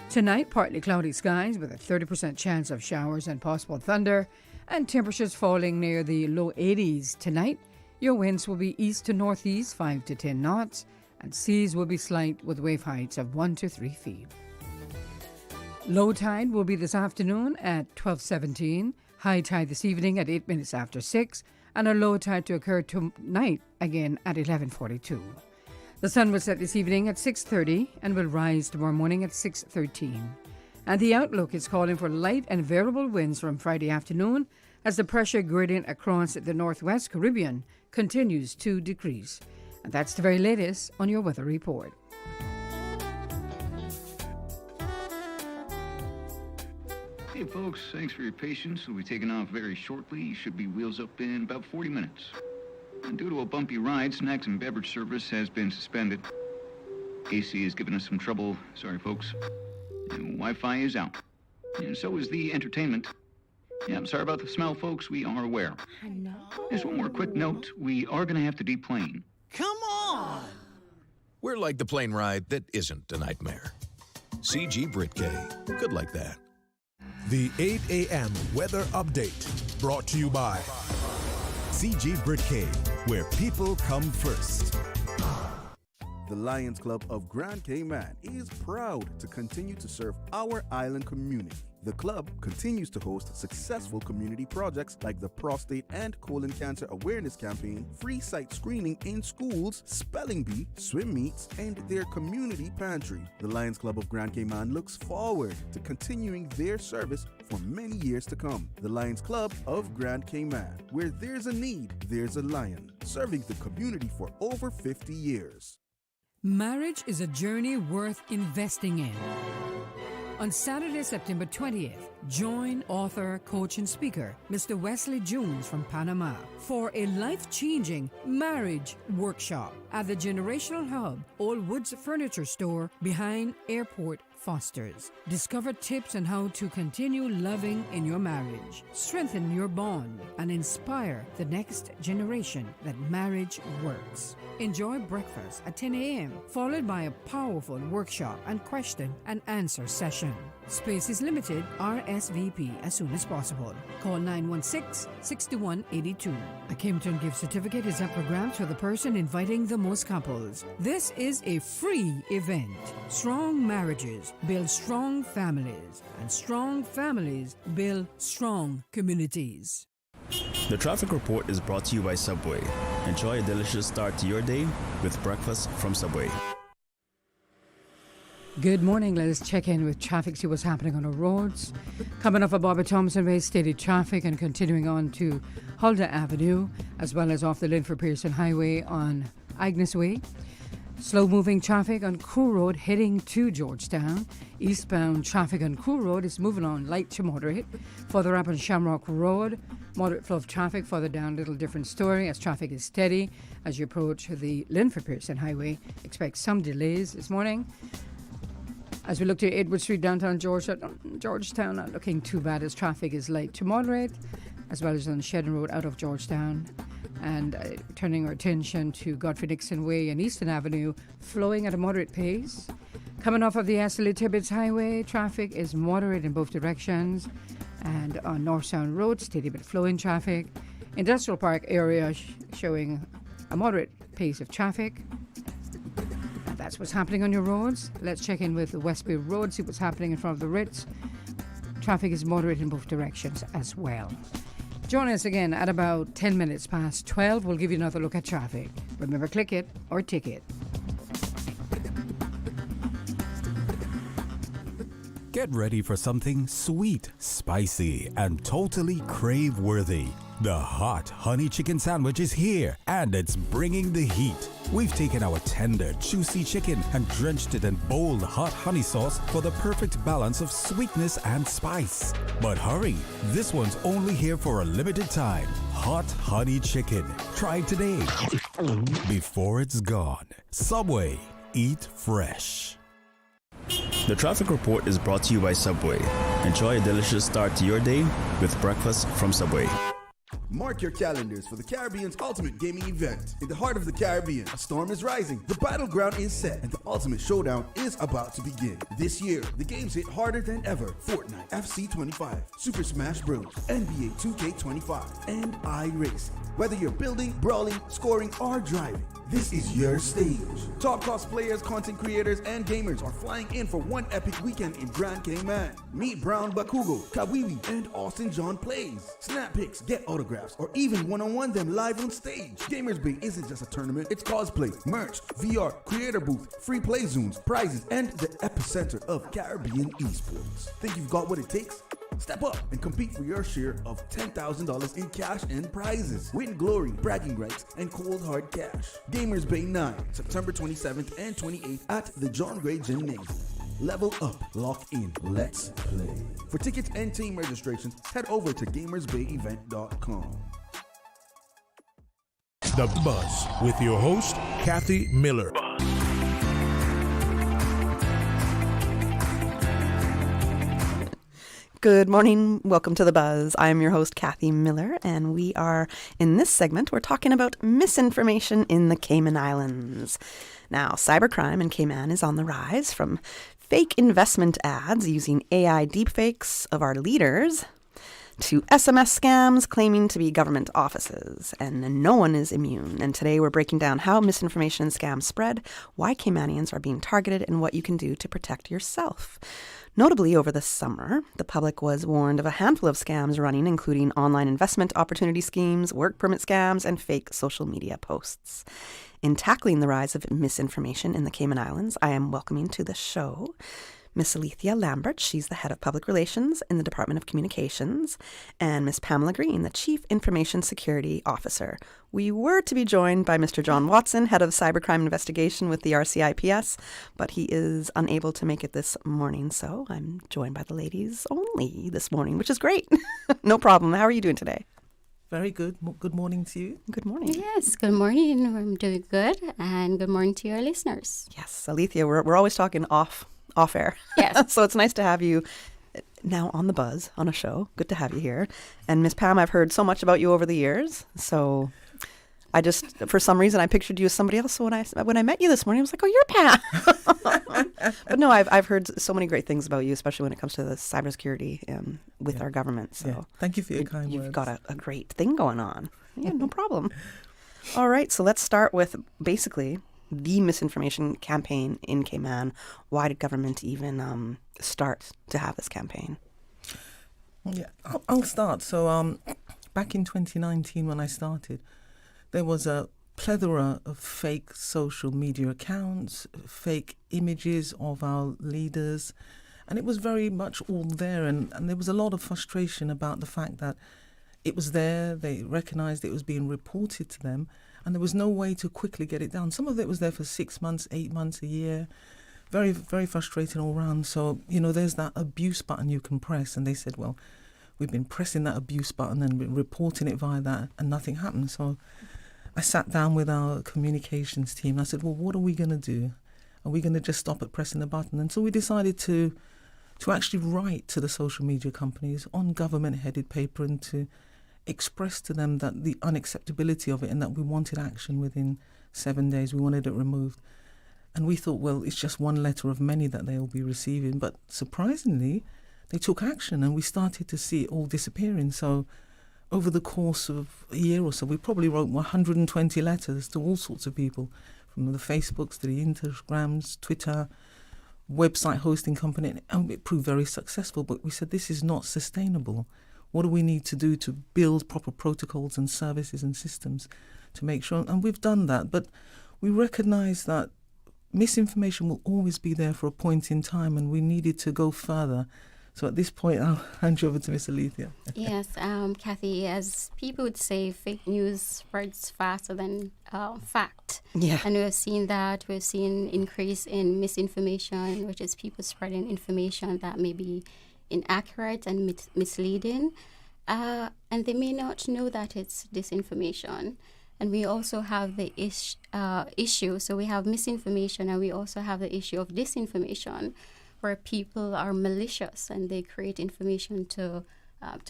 Tonight, partly cloudy skies with a 30% chance of showers and possible thunder, and temperatures falling near the low 80s. Tonight, your winds will be east to northeast 5 to 10 knots, and seas will be slight with wave heights of 1 to 3 feet. Low tide will be this afternoon at 12:17, high tide this evening at 8 minutes after 6, and a low tide to occur tonight again at 11:42. The sun will set this evening at 6:30 and will rise tomorrow morning at 6:13. And the outlook is calling for light and variable winds from Friday afternoon as the pressure gradient across the northwest Caribbean continues to decrease. And that's the very latest on your weather report. Hey folks, thanks for your patience. We'll be taking off very shortly. Should be wheels up in about 40 minutes. And due to a bumpy ride, snacks and beverage service has been suspended. AC has given us some trouble. Sorry folks. And Wi-Fi is out. And so is the entertainment. Yeah, I'm sorry about the smell, folks. We are aware. I know. Just one more quick note. We are going to have to deplane. Come on! We're like the plane ride that isn't a nightmare. CG Britcade. Good like that. The 8 a.m. weather update, brought to you by CG Britcade, where people come first. The Lions Club of Grand Cayman is proud to continue to serve our island community The club continues to host successful community projects like the Prostate and Colon Cancer Awareness Campaign, free site screening in schools, spelling bee, swim meets, and their community pantry. The Lions Club of Grand Cayman looks forward to continuing their service for many years to come. The Lions Club of Grand Cayman, where there's a need, there's a lion, serving the community for over 50 years. Marriage is a journey worth investing in. On Saturday, September 20th, join author, coach, and speaker, Mr. Wesley Jones from Panama, for a life-changing marriage workshop at the Generational Hub, Old Woods Furniture Store behind Airport Fosters. Discover tips on how to continue loving in your marriage, strengthen your bond, and inspire the next generation that marriage works. Enjoy breakfast at 10 a.m., followed by a powerful workshop and question and answer session. Space is limited. RSVP as soon as possible. Call 916-6182. A Campton gift certificate is up for grabs for the person inviting the most couples. This is a free event. Strong marriages build strong families, and strong families build strong communities. The traffic report is brought to you by Subway. Enjoy a delicious start to your day with breakfast from Subway. Good morning. Let us check in with traffic, see what's happening on the roads. Coming off of Bobby Thompson Way, steady traffic, and continuing on to Huldah Avenue, as well as off the Linford Pearson Highway on Agnes Way. Slow-moving traffic on Crew Road heading to Georgetown. Eastbound traffic on Crew Road is moving on light to moderate. Further up on Shamrock Road, moderate flow of traffic. Further down, little different story as traffic is steady. As you approach the Linford Pearson Highway, expect some delays this morning. As we look to Edward Street, downtown Georgetown, not looking too bad as traffic is light to moderate, as well as on Shedden Road out of Georgetown. And turning our attention to Godfrey Dixon Way and Eastern Avenue, flowing at a moderate pace. Coming off of the Astley Tibbetts Highway, traffic is moderate in both directions. And on North Sound Road, steady but flowing traffic. Industrial Park area showing a moderate pace of traffic. And that's what's happening on your roads. Let's check in with the West Bay Road, see what's happening in front of the Ritz. Traffic is moderate in both directions as well. Join us again at about 10 minutes past 12. We'll give you another look at traffic. Remember, click it or ticket. Get ready for something sweet, spicy, and totally crave-worthy. The hot honey chicken sandwich is here, and it's bringing the heat. We've taken our tender, juicy chicken and drenched it in bold, hot honey sauce for the perfect balance of sweetness and spice. But hurry, this one's only here for a limited time. Hot honey chicken. Try it today before it's gone. Subway. Eat fresh. The traffic report is brought to you by Subway. Enjoy a delicious start to your day with breakfast from Subway. Mark your calendars for the Caribbean's ultimate gaming event. In the heart of the Caribbean, a storm is rising, the battleground is set, and the ultimate showdown is about to begin. This year, the games hit harder than ever. Fortnite, FC 25, Super Smash Bros, NBA 2K25, and iRacing. Whether you're building, brawling, scoring, or driving, this is your stage. Top cosplayers, content creators, and gamers are flying in for one epic weekend in Grand Cayman. Meet Brown Bakugo, Kawiwi, and Austin John Plays. Snap pics, get autographs, or even one-on-one them live on stage. Gamers Bay isn't just a tournament, it's cosplay, merch, VR, creator booth, free play zones, prizes, and the epicenter of Caribbean esports. Think you've got what it takes? Step up and compete for your share of $10,000 in cash and prizes. Win glory, bragging rights, and cold hard cash. Gamers Bay 9, September 27th and 28th at the John Gray Gymnasium. Level up, lock in, let's play. For tickets and team registrations, head over to gamersbayevent.com. The Buzz with your host, Kathy Miller. Good morning. Welcome to The Buzz. I'm your host, Kathy Miller, and we are, in this segment, we're talking about misinformation in the Cayman Islands. Now, cybercrime in Cayman is on the rise, from fake investment ads using AI deepfakes of our leaders to SMS scams claiming to be government offices, and no one is immune. And today we're breaking down how misinformation and scams spread, why Caymanians are being targeted, and what you can do to protect yourself. Notably, over the summer, the public was warned of a handful of scams running, including online investment opportunity schemes, work permit scams, and fake social media posts. In tackling the rise of misinformation in the Cayman Islands, I am welcoming to the show Miss Alethia Lambert. She's the head of public relations in the Department of Communications, and Miss Pamela Greene, the chief information security officer. We were to be joined by Mr. John Watson, head of cybercrime investigation with the RCIPS, but he is unable to make it this morning, so I'm joined by the ladies only this morning, which is great. No problem. How are you doing today? Very good. Good morning to you. Good morning. Yes, good morning. I'm doing good, and good morning to your listeners. Yes, Alethia, we're always talking off air. Yes. So it's nice to have you now on the Buzz, on a show. Good to have you here. And Miss Pam, I've heard so much about you over the years. So I just, for some reason, I pictured you as somebody else. So when I met you this morning, I was like, oh, you're Pam. But no, I've heard so many great things about you, especially when it comes to the cybersecurity with our government. So thank you for your kind words. You've got a great thing going on. Yeah, no problem. All right, so let's start with basically the misinformation campaign in Cayman. Why did government even start to have this campaign? Yeah, I'll start. So back in 2019 when I started, there was a plethora of fake social media accounts, fake images of our leaders, and it was very much all there. And there was a lot of frustration about the fact that it was there, they recognised it was being reported to them, and there was no way to quickly get it down. Some of it was there for 6 months, 8 months, a year. Very, very frustrating all round. So, there's that abuse button you can press. And they said, well, we've been pressing that abuse button and been reporting it via that, and nothing happened. So I sat down with our communications team. And I said, well, what are we going to do? Are we going to just stop at pressing the button? And so we decided to actually write to the social media companies on government-headed paper and to express to them that the unacceptability of it and that we wanted action within 7 days. We wanted it removed. And we thought, well, it's just one letter of many that they will be receiving. But surprisingly, they took action and we started to see it all disappearing. So over the course of a year or so, we probably wrote 120 letters to all sorts of people, from the Facebooks to the Instagrams, Twitter, website hosting company, and it proved very successful. But we said, this is not sustainable. What do we need to do to build proper protocols and services and systems to make sure? And we've done that, but we recognise that misinformation will always be there for a point in time, and we needed to go further. So at this point, I'll hand you over to Miss Alethia. Yes, Kathy, as people would say, fake news spreads faster than fact. Yeah. And we've seen that. We've seen increase in misinformation, which is people spreading information that may be inaccurate and misleading, and they may not know that it's disinformation. And we also have the issue, so we have misinformation and we also have the issue of disinformation, where people are malicious and they create information to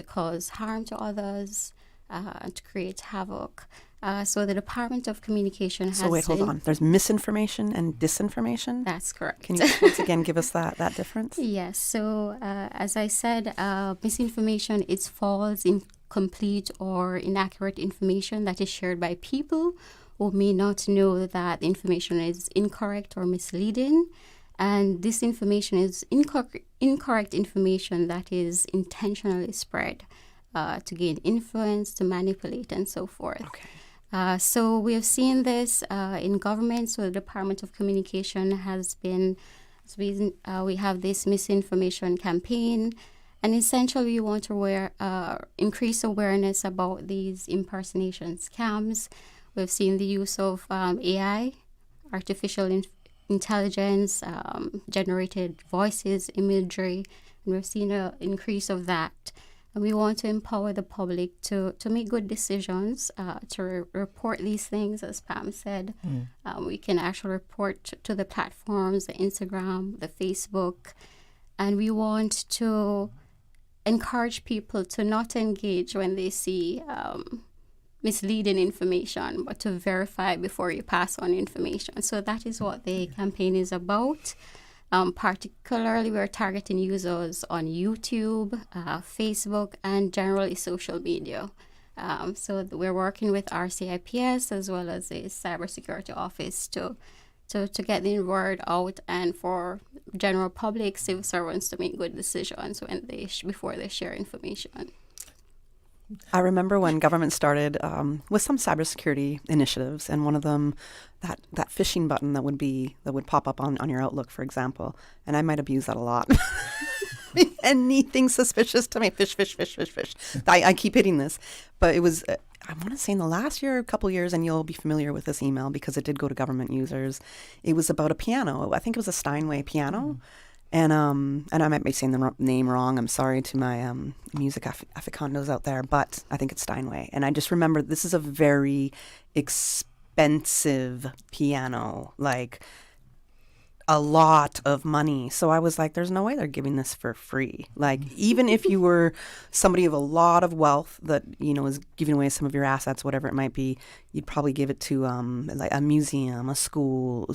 cause harm to others, and to create havoc. So the Department of Communication has... So wait, hold on. There's misinformation and disinformation? That's correct. Can you once again give us that difference? Yes. So as I said, misinformation is false, incomplete, or inaccurate information that is shared by people who may not know that the information is incorrect or misleading. And disinformation is incorrect information that is intentionally spread to gain influence, to manipulate, and so forth. Okay. So we have seen this in government. So the Department of Communication we have this misinformation campaign, and essentially we want to increase awareness about these impersonation scams. We've seen the use of AI, artificial intelligence, generated voices, imagery, and we've seen an increase of that. And we want to empower the public to make good decisions, to report these things, as Pam said. We can actually report to the platforms, the Instagram, the Facebook, and we want to encourage people to not engage when they see misleading information, but to verify before you pass on information. So that is what the campaign is about. Particularly, we're targeting users on YouTube, Facebook, and generally social media. So we're working with RCIPS as well as the Cybersecurity Office to get the word out and for general public civil servants to make good decisions when before they share information. I remember when government started with some cybersecurity initiatives, and one of them, that phishing button that would pop up on your Outlook, for example, and I might abuse that a lot. Anything suspicious to me, fish. I keep hitting this, but it was, I want to say in the last year, a couple years, and you'll be familiar with this email because it did go to government users. It was about a piano. I think it was a Steinway piano. And I might be saying the name wrong. I'm sorry to my music aficionados out there, but I think it's Steinway. And I just remember this is a very expensive piano, like a lot of money. So I was like, there's no way they're giving this for free. Like, even if you were somebody of a lot of wealth that, is giving away some of your assets, whatever it might be, you'd probably give it to like a museum, a school.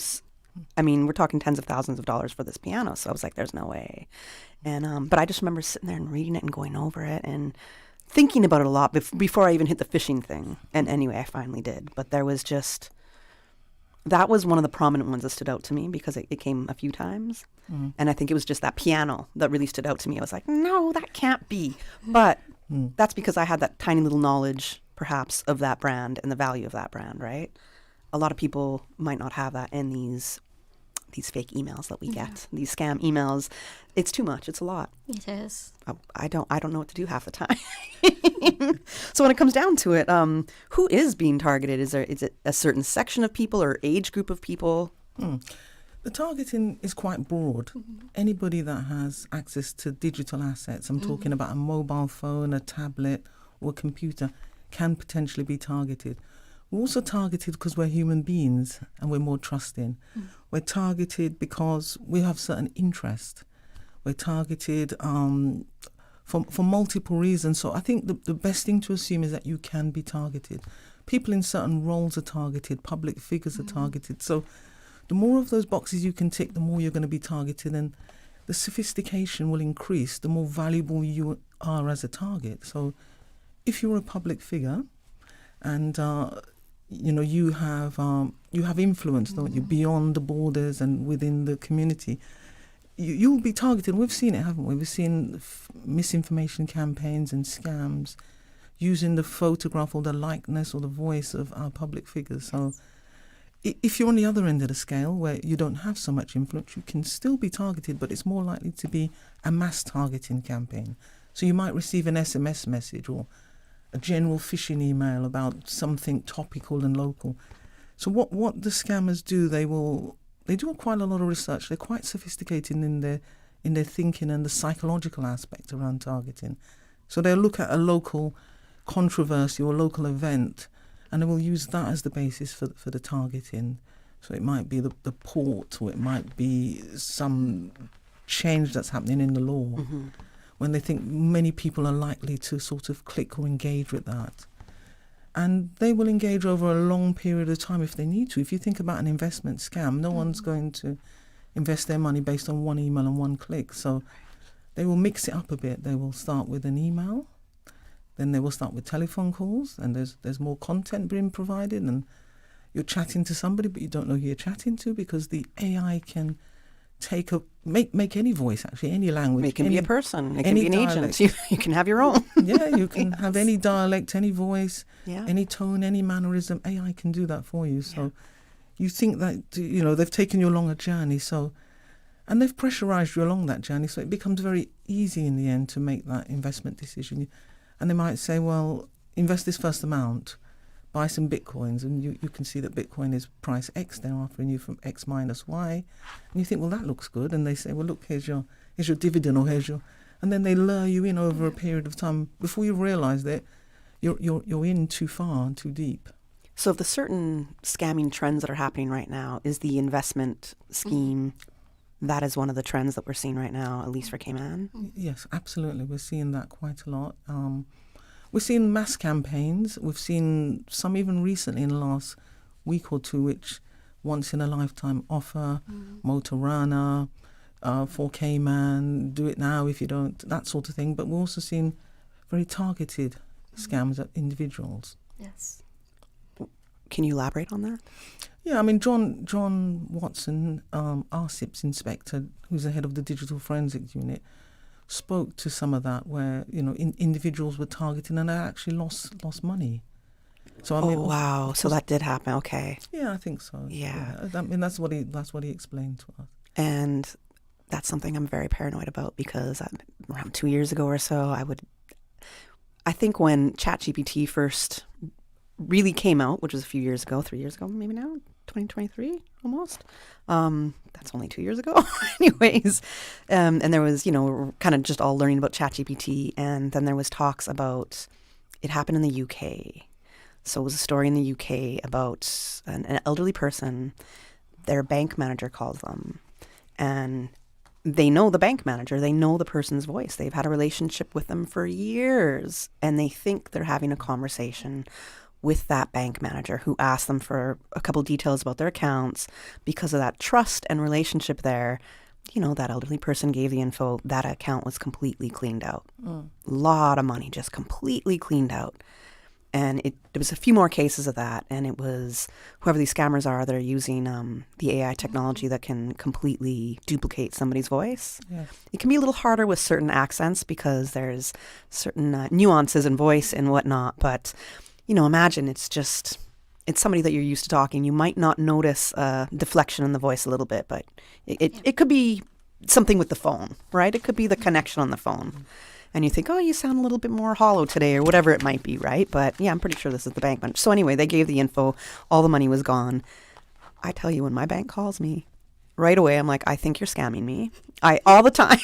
I mean, we're talking tens of thousands of dollars for this piano. So I was like, there's no way. And but I just remember sitting there and reading it and going over it and thinking about it a lot before I even hit the phishing thing. And anyway, I finally did. But there was just, that was one of the prominent ones that stood out to me because it came a few times. And I think it was just that piano that really stood out to me. I was like, no, that can't be. But that's because I had that tiny little knowledge, perhaps, of that brand and the value of that brand, right? A lot of people might not have that in these fake emails that we get, these scam emails. It's too much. It's a lot. It is. I don't know what to do half the time. So when it comes down to it, who is being targeted? Is it a certain section of people or age group of people? The targeting is quite broad. Anybody that has access to digital assets, I'm talking about a mobile phone, a tablet, or a computer, can potentially be targeted. We're also targeted because we're human beings and we're more trusting. We're targeted because we have certain interest. We're targeted for multiple reasons. So I think the best thing to assume is that you can be targeted. People in certain roles are targeted. Public figures are targeted. So the more of those boxes you can tick, the more you're going to be targeted, and the sophistication will increase, the more valuable you are as a target. So if you're a public figure and you have influence, don't you, beyond the borders and within the community, you'll be targeted. We've seen it, haven't we? We've seen misinformation campaigns and scams using the photograph or the likeness or the voice of our public figures. So if you're on the other end of the scale where you don't have so much influence, you can still be targeted, but it's more likely to be a mass targeting campaign. So you might receive an SMS message or a general phishing email about something topical and local. So what the scammers do, they do quite a lot of research. They're quite sophisticated in their thinking and the psychological aspect around targeting. So they'll look at a local controversy or a local event, and they will use that as the basis for the targeting. So it might be the port, or it might be some change that's happening in the law. When they think many people are likely to sort of click or engage with that. And they will engage over a long period of time if they need to. If you think about an investment scam, no one's going to invest their money based on one email and one click. So they will mix it up a bit. They will start with an email, then they will start with telephone calls, and there's more content being provided, and you're chatting to somebody but you don't know who you're chatting to, because the AI can make any voice, actually, any language. It can be a person. It can be an agent. You can have your own. Yeah, you can have any dialect, any voice, any tone, any mannerism. AI can do that for you. So you think that, they've taken you along a journey. And they've pressurized you along that journey. So it becomes very easy in the end to make that investment decision. And they might say, well, invest this first amount, buy some Bitcoins, and you can see that Bitcoin is price X. They're offering you from X minus Y. And you think, well, that looks good. And they say, well, look, here's your dividend, or here's your... And then they lure you in over a period of time before you realise that you're in too far, too deep. So if the certain scamming trends that are happening right now is the investment scheme, that is one of the trends that we're seeing right now, at least for Cayman? Yes, absolutely. We're seeing that quite a lot. We're seeing mass campaigns. We've seen some even recently in the last week or two, which once in a lifetime offer, motor runner, for Cayman, do it now if you don't, that sort of thing. But we're also seeing very targeted scams at individuals. Yes. Can you elaborate on that? Yeah, I mean, John Watson, our SIPS inspector, who's the head of the Digital Forensics Unit, spoke to some of that where, individuals were targeted and they actually lost money. So wow! So that did happen. Okay. Yeah, I think so. Yeah. I mean, that's what he explained to us. And that's something I'm very paranoid about because around 2 years ago or so, I think when ChatGPT first really came out, which was a few years ago, 3 years ago, maybe now, 2023 almost. That's only 2 years ago. Anyways, and there was, kind of just all learning about ChatGPT, and then there was talks about it happened in the UK. So it was a story in the UK about an elderly person. Their bank manager calls them, and they know the bank manager. They know the person's voice. They've had a relationship with them for years, and they think they're having a conversation with that bank manager who asked them for a couple details about their accounts. Because of that trust and relationship there, that elderly person gave the info. That account was completely cleaned out. Lot of money just completely cleaned out. And there was a few more cases of that, and it was whoever these scammers are, they're using the AI technology that can completely duplicate somebody's voice. Yeah. It can be a little harder with certain accents because there's certain nuances in voice and whatnot, but imagine it's somebody that you're used to talking. You might not notice deflection in the voice a little bit, but it could be something with the phone, right? It could be the connection on the phone. And you think, oh, you sound a little bit more hollow today or whatever it might be, right? But yeah, I'm pretty sure this is the bank manager. So anyway, they gave the info. All the money was gone. I tell you, when my bank calls me, right away, I'm like, I think you're scamming me. All the time.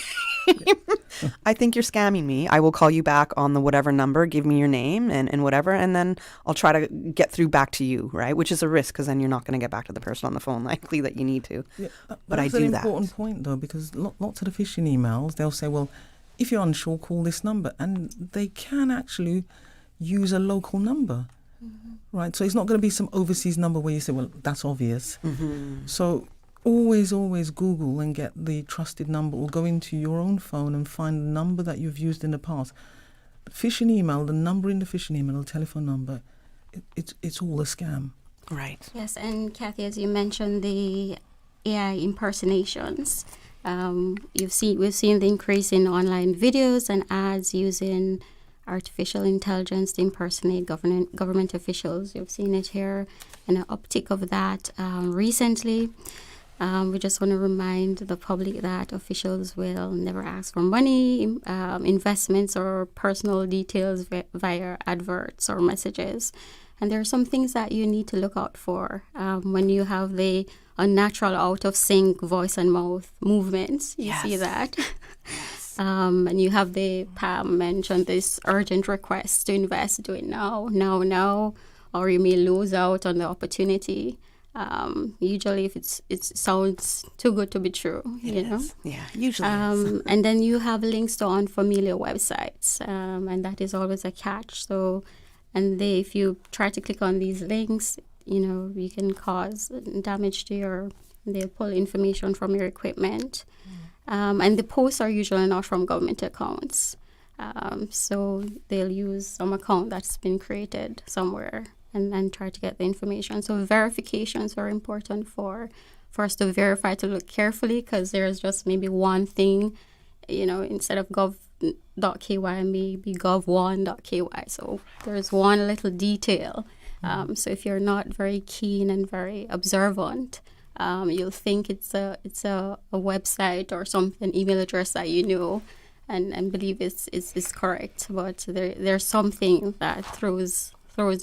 I think you're scamming me. I will call you back on the whatever number. Give me your name and whatever. And then I'll try to get through back to you, right? Which is a risk because then you're not going to get back to the person on the phone likely that you need to. Yeah, but I do that. That's an important point, though, because lots of the phishing emails, they'll say, well, if you're unsure, call this number. And they can actually use a local number, right? So it's not going to be some overseas number where you say, well, that's obvious. So always Google and get the trusted number, or go into your own phone and find the number that you've used in the past. The phishing email, the number in the phishing email, the telephone number, it's all a scam. Right. Yes, and Kathy, as you mentioned, the AI impersonations. We've seen the increase in online videos and ads using artificial intelligence to impersonate government officials. You've seen it here, and an uptick of that recently. We just want to remind the public that officials will never ask for money, investments, or personal details via adverts or messages. And there are some things that you need to look out for when you have the unnatural, out of sync voice and mouth movements. You see that. And you have the Pam mentioned this urgent request to invest, do it now, or you may lose out on the opportunity. Usually if it sounds too good to be true, Yeah, usually and then you have links to unfamiliar websites, and that is always a catch. So, if you try to click on these links, you can cause damage to they'll pull information from your equipment. And the posts are usually not from government accounts. So they'll use some account that's been created somewhere and try to get the information. So verifications are important for us to verify, to look carefully, because there's just maybe one thing, instead of gov.ky, maybe gov1.ky. So there's one little detail. So if you're not very keen and very observant, you'll think it's a website or an email address that and believe it's correct, but there's something that throws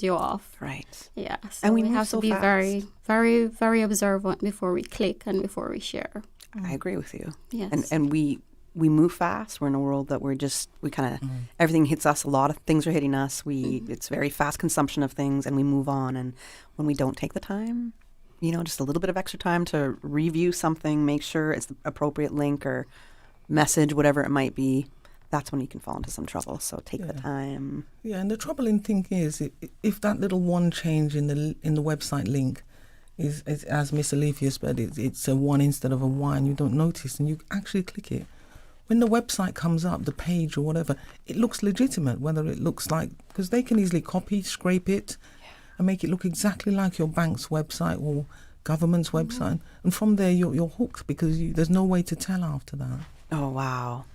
you off. Right. Yeah. So and we have to be fast. very, very, very observant before we click and before we share. I agree with you. Yes. And we move fast. We're in a world that we kind of everything hits us. A lot of things are hitting us. It's very fast consumption of things, and we move on. And when we don't take the time, just a little bit of extra time to review something, make sure it's the appropriate link or message, whatever it might be, that's when you can fall into some trouble. So take the time. Yeah, and the troubling thing is, if that little one change in the website link is as Miss Alethia said, it's a 1 instead of a Y, and you don't notice, and you actually click it. When the website comes up, the page or whatever, it looks legitimate, whether it looks like, because they can easily copy, scrape it, and make it look exactly like your bank's website or government's website. And from there, you're hooked, because there's no way to tell after that. Oh, wow.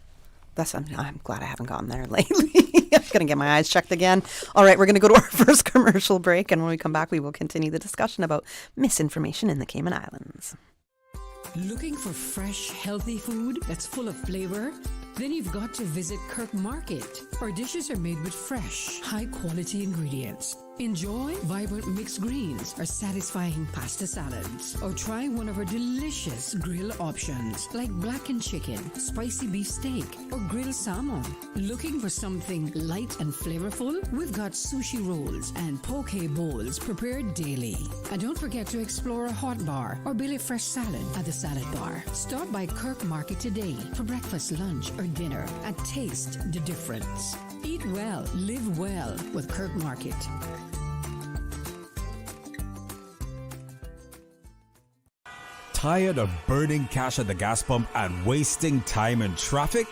I'm glad I haven't gotten there lately. I'm going to get my eyes checked again. All right, we're going to go to our first commercial break, and when we come back, we will continue the discussion about misinformation in the Cayman Islands. Looking for fresh, healthy food that's full of flavor? Then you've got to visit Kirk Market. Our dishes are made with fresh, high-quality ingredients. Enjoy vibrant mixed greens or satisfying pasta salads. Or try one of our delicious grill options like blackened chicken, spicy beef steak, or grilled salmon. Looking for something light and flavorful? We've got sushi rolls and poke bowls prepared daily. And don't forget to explore a hot bar or Billy Fresh salad at the salad bar. Stop by Kirk Market today for breakfast, lunch, or dinner and taste the difference. Eat well, live well with Kirk Market. Tired of burning cash at the gas pump and wasting time in traffic?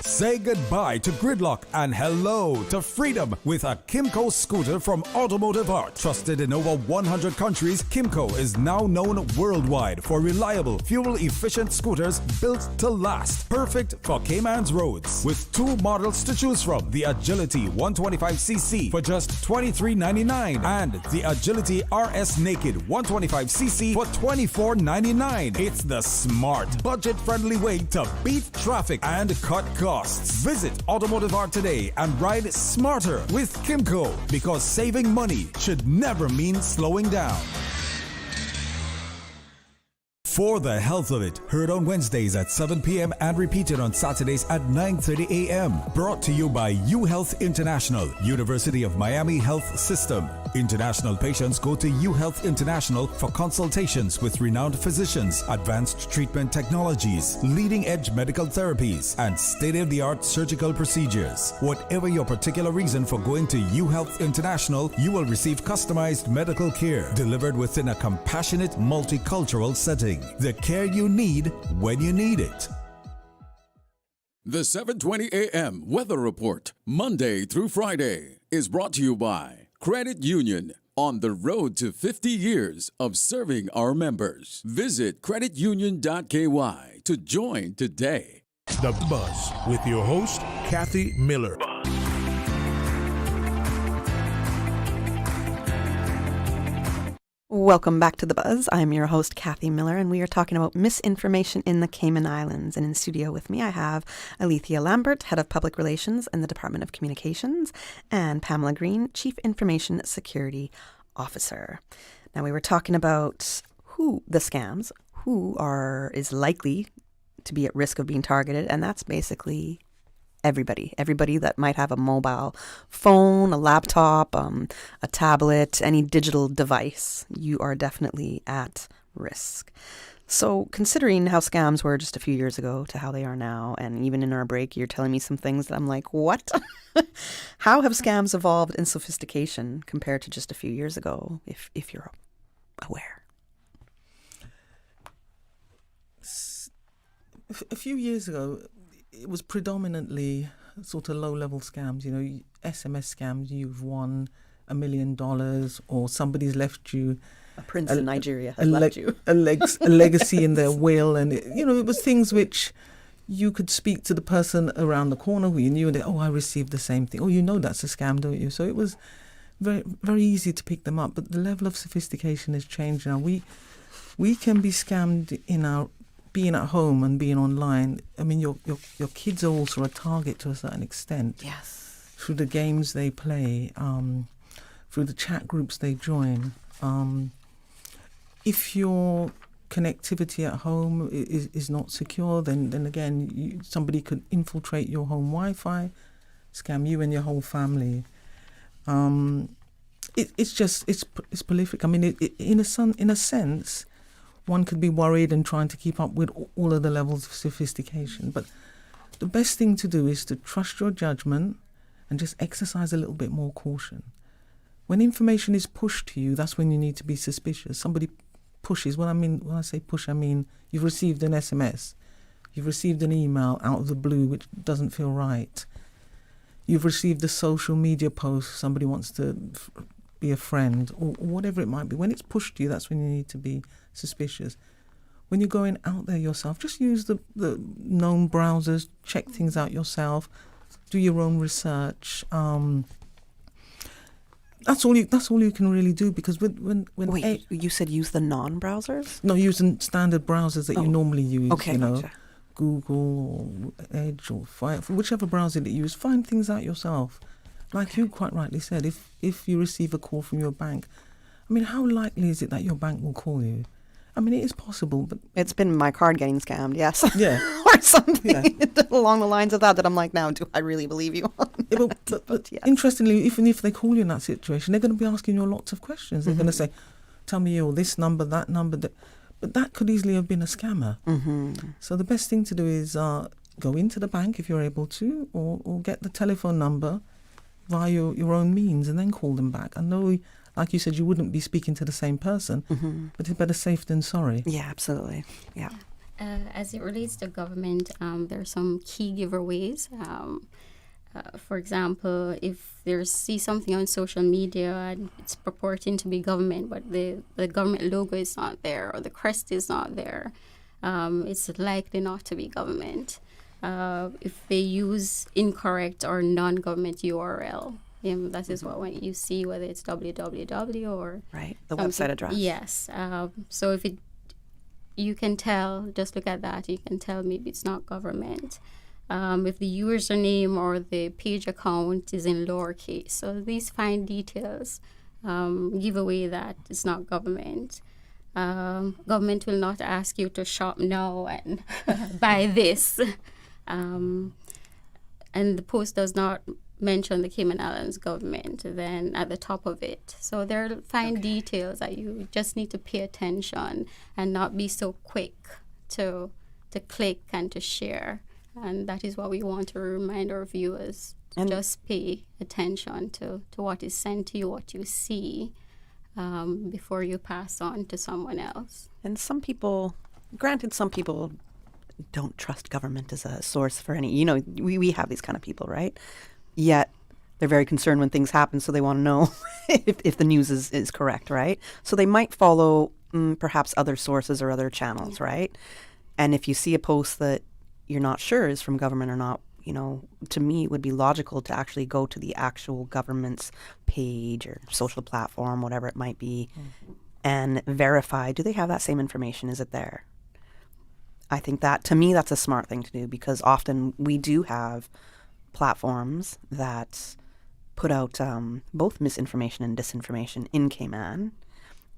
Say goodbye to gridlock and hello to freedom with a Kimco scooter from Automotive Art. Trusted in over 100 countries, Kimco is now known worldwide for reliable, fuel-efficient scooters built to last. Perfect for Cayman's roads. With 2 models to choose from, the Agility 125cc for just $23.99 and the Agility RS Naked 125cc for $24.99. It's the smart, budget-friendly way to beat traffic and cut costs. Visit Automotive Art today and ride smarter with Kimco, because saving money should never mean slowing down. For the Health of It, heard on Wednesdays at 7 p.m. and repeated on Saturdays at 9:30 a.m. Brought to you by UHealth International, University of Miami Health System. International patients go to UHealth International for consultations with renowned physicians, advanced treatment technologies, leading-edge medical therapies, and state-of-the-art surgical procedures. Whatever your particular reason for going to UHealth International, you will receive customized medical care delivered within a compassionate, multicultural setting. The care you need when you need it. The 7:20 a.m. Weather Report, Monday through Friday, is brought to you by Credit Union, on the road to 50 years of serving our members. Visit creditunion.ky to join today. The Buzz with your host, Kathy Miller. Welcome back to The Buzz. I'm your host, Kathy Miller, and we are talking about misinformation in the Cayman Islands. And in studio with me, I have Alethia Lambert, Head of Public Relations in the Department of Communications, and Pamela Greene, Chief Information Security Officer. Now, we were talking about the scams, is likely to be at risk of being targeted, and that's basically everybody that might have a mobile phone, a laptop, a tablet, any digital device. You are definitely at risk. So considering how scams were just a few years ago to how they are now, and even in our break, you're telling me some things that I'm like, what? How have scams evolved in sophistication compared to just a few years ago, if you're aware? A few years ago, it was predominantly sort of low-level scams, SMS scams. You've won $1 million, or somebody's left you. A prince in Nigeria has left you. a legacy in their will. And, it was things which you could speak to the person around the corner who you knew, and I received the same thing. Oh, that's a scam, don't you? So it was very, very easy to pick them up. But the level of sophistication has changed now. We can be scammed in our being at home and being online. I mean, your kids are also a target to a certain extent. Yes. Through the games they play, through the chat groups they join. If your connectivity at home is not secure, then again, somebody could infiltrate your home Wi-Fi, scam you and your whole family. It's prolific. I mean, in a sense, one could be worried and trying to keep up with all of the levels of sophistication. But the best thing to do is to trust your judgment and just exercise a little bit more caution. when information is pushed to you, that's when you need to be suspicious. Somebody pushes. When I say push, I mean you've received an SMS, you've received an email out of the blue which doesn't feel right. You've received a social media post, somebody wants to be a friend, or whatever it might be. When it's pushed to you, that's when you need to be suspicious. When you're going out there yourself, just use the known browsers, check things out yourself, do your own research. That's all you can really do, because when Wait, you said use the non-browsers? No, using standard browsers that you normally use. Okay, gotcha. Google or Edge or Firefox, whichever browser that you use, find things out yourself. Like you quite rightly said, if you receive a call from your bank, I mean, how likely is it that your bank will call you? I mean, it is possible, but it's been my card getting scammed, yes. Yeah. Or something along the lines of that I'm like, now, do I really believe you? But yes. Interestingly, even if they call you in that situation, they're going to be asking you lots of questions. They're going to say, tell me this number, that number. But that could easily have been a scammer. So the best thing to do is go into the bank if you're able to, or get the telephone number via your own means and then call them back. I know, like you said, you wouldn't be speaking to the same person, but it's better safe than sorry. Yeah, absolutely. Yeah. As it relates to government, there are some key giveaways. For example, if they see something on social media and it's purporting to be government, but the government logo is not there or the crest is not there, it's likely not to be government. If they use incorrect or non-government URL, that is what when you see, whether it's www or the website address. Yes. So if you can tell, just look at that, you can tell maybe it's not government. If the username or the page account is in lowercase. So these fine details give away that it's not government. Government will not ask you to shop now and buy this. And the post does not mention the Cayman Islands government then at the top of it. So there are fine details that you just need to pay attention and not be so quick to click and to share. And that is what we want to remind our viewers, to just pay attention to what is sent to you, what you see, before you pass on to someone else. And some people don't trust government as a source for any, we have these kind of people, right? Yet they're very concerned when things happen, so they want to know if the news is correct, right? So they might follow perhaps other sources or other channels, right? And if you see a post that you're not sure is from government or not, to me it would be logical to actually go to the actual government's page or social platform, whatever it might be, and verify, do they have that same information? Is it there? I think that, to me, that's a smart thing to do, because often we do have platforms that put out both misinformation and disinformation in Cayman,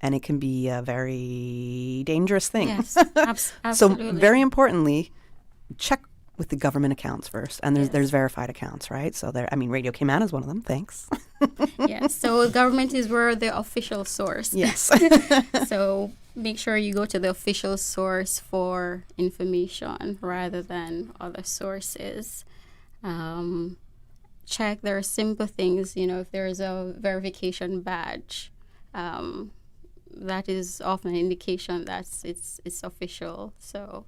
and it can be a very dangerous thing. Yes, absolutely. So very importantly, check with the government accounts first, and there's verified accounts, right? So Radio Cayman is one of them. Thanks. Yes. So government is where the official source. Yes. So make sure you go to the official source for information rather than other sources. Check. There are simple things. If there is a verification badge, that is often an indication that it's official. So.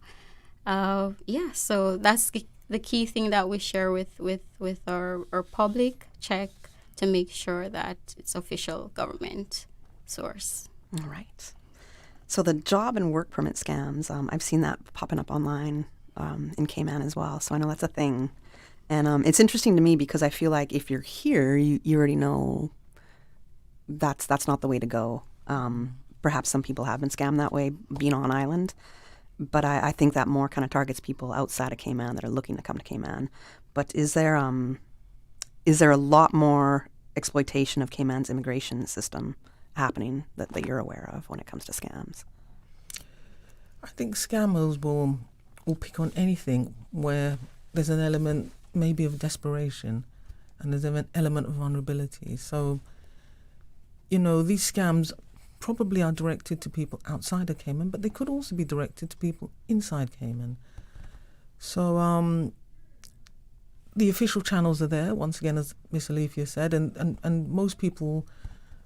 So that's the key thing that we share with our public. Check to make sure that it's official government source. All right. So the job and work permit scams, I've seen that popping up online in Cayman as well. So I know that's a thing. And it's interesting to me because I feel like if you're here, you already know that's not the way to go. Perhaps some people have been scammed that way, being on island. But I think that more kind of targets people outside of Cayman that are looking to come to Cayman. But is there a lot more exploitation of Cayman's immigration system happening that you're aware of when it comes to scams? I think scammers will pick on anything where there's an element maybe of desperation and there's an element of vulnerability. So, these scams probably are directed to people outside of Cayman, but they could also be directed to people inside Cayman. So the official channels are there, once again, as Miss Alethia said, and most people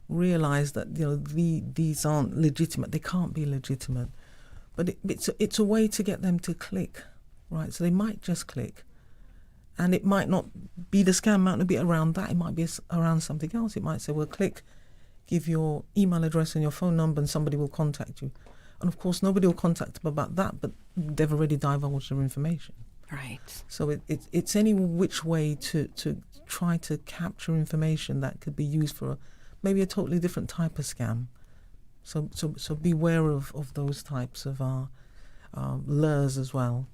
realize that these aren't legitimate. They can't be legitimate, but it's a way to get them to click, right? So they might just click, and it might not be the scam, might not be around that. It might be around something else. It might say, well, click, give your email address and your phone number, and somebody will contact you. And of course, nobody will contact them about that, but they've already divulged their information. Right. So it's any which way to try to capture information that could be used for maybe a totally different type of scam. So beware of those types of lures as well.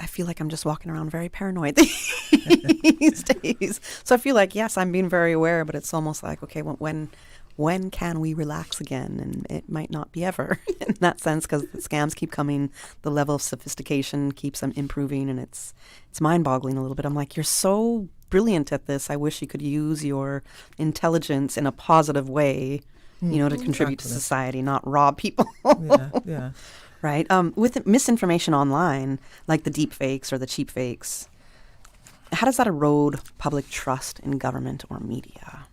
I feel like I'm just walking around very paranoid these days. So I feel like, yes, I'm being very aware, but it's almost like, okay, when can we relax again? And it might not be ever in that sense, because the scams keep coming, the level of sophistication keeps improving, and it's mind-boggling a little bit. I'm like, you're so brilliant at this. I wish you could use your intelligence in a positive way, to contribute to society, not rob people. Yeah. Right. With misinformation online, like the deep fakes or the cheap fakes, how does that erode public trust in government or media?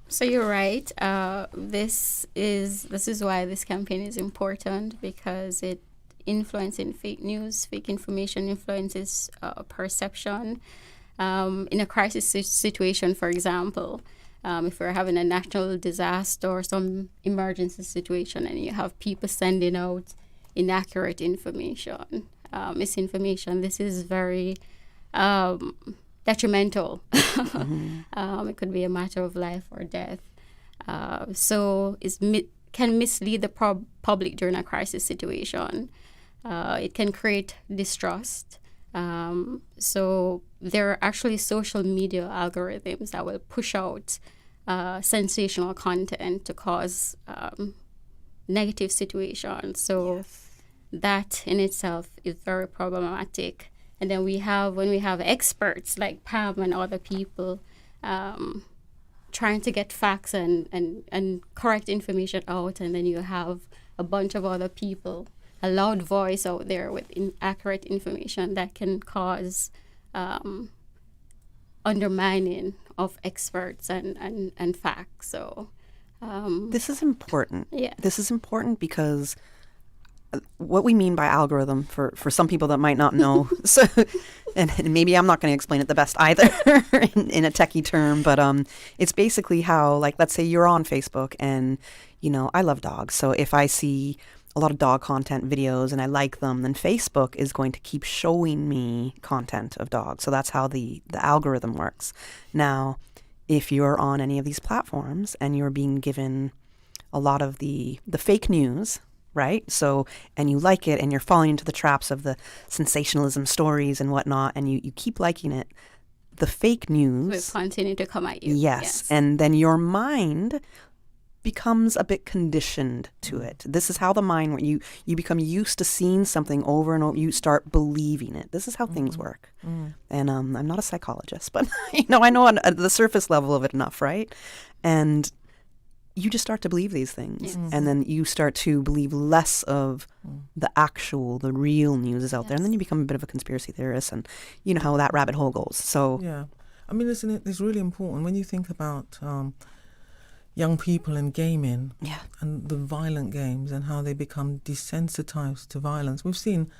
So you're right. This is why this campaign is important, because it influencing fake news, fake information influences perception. In a crisis situation, for example, if we're having a natural disaster or some emergency situation and you have people sending out inaccurate information, misinformation, this is very detrimental. It could be a matter of life or death. So it can mislead the public during a crisis situation. It can create distrust. So there are actually social media algorithms that will push out sensational content to cause negative situations. So that in itself is very problematic. And then when we have experts like Pam and other people trying to get facts and correct information out, and then you have a bunch of other people, a loud voice out there with inaccurate information that can cause undermining of experts and facts. So this is important. Yeah. This is important because what we mean by algorithm, for some people that might not know, so and maybe I'm not going to explain it the best either in a techie term, but it's basically how, like, let's say you're on Facebook and, I love dogs. So if I see a lot of dog content videos and I like them, then Facebook is going to keep showing me content of dogs. So that's how the algorithm works. Now, if you're on any of these platforms and you're being given a lot of the fake news, right? So, and you like it and you're falling into the traps of the sensationalism stories and whatnot, and you keep liking it, the fake news will continue to come at you. Yes. And then your mind becomes a bit conditioned to it. This is how the mind, when you become used to seeing something over and over, you start believing it. This is how things work. And I'm not a psychologist, but I know on the surface level of it enough, right? And you just start to believe these things, and then you start to believe less of the real news is out there, and then you become a bit of a conspiracy theorist, and you know how that rabbit hole goes. So yeah, I mean, it's really important when you think about young people and gaming, and the violent games and how they become desensitized to violence. We've seen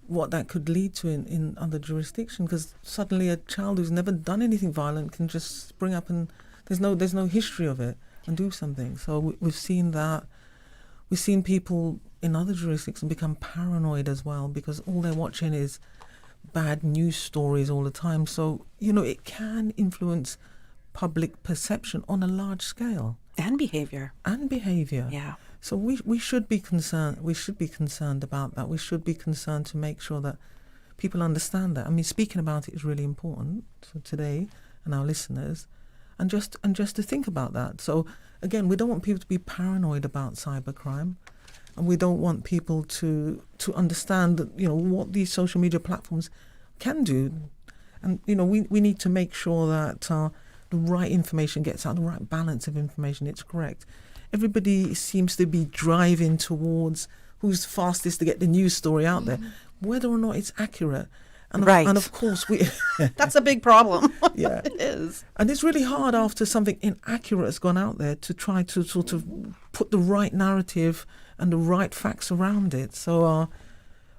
what that could lead to in other jurisdictions, because suddenly a child who's never done anything violent can just spring up and there's no history of it and do something. So we've seen that. We've seen people in other jurisdictions become paranoid as well, because all they're watching is bad news stories all the time. So, it can influence public perception on a large scale. And behavior. Yeah. So we should be concerned. We should be concerned about that. We should be concerned to make sure that people understand that. I mean, speaking about it is really important for today and our listeners, and just to think about that. So again, we don't want people to be paranoid about cybercrime, and we don't want people to understand that, what these social media platforms can do. And we need to make sure that the right information gets out, the right balance of information, it's correct. Everybody seems to be driving towards who's fastest to get the news story out there, whether or not it's accurate. And Right. And of course, we... That's a big problem. Yeah. It is. And it's really hard after something inaccurate has gone out there to try to sort of put the right narrative and the right facts around it. So,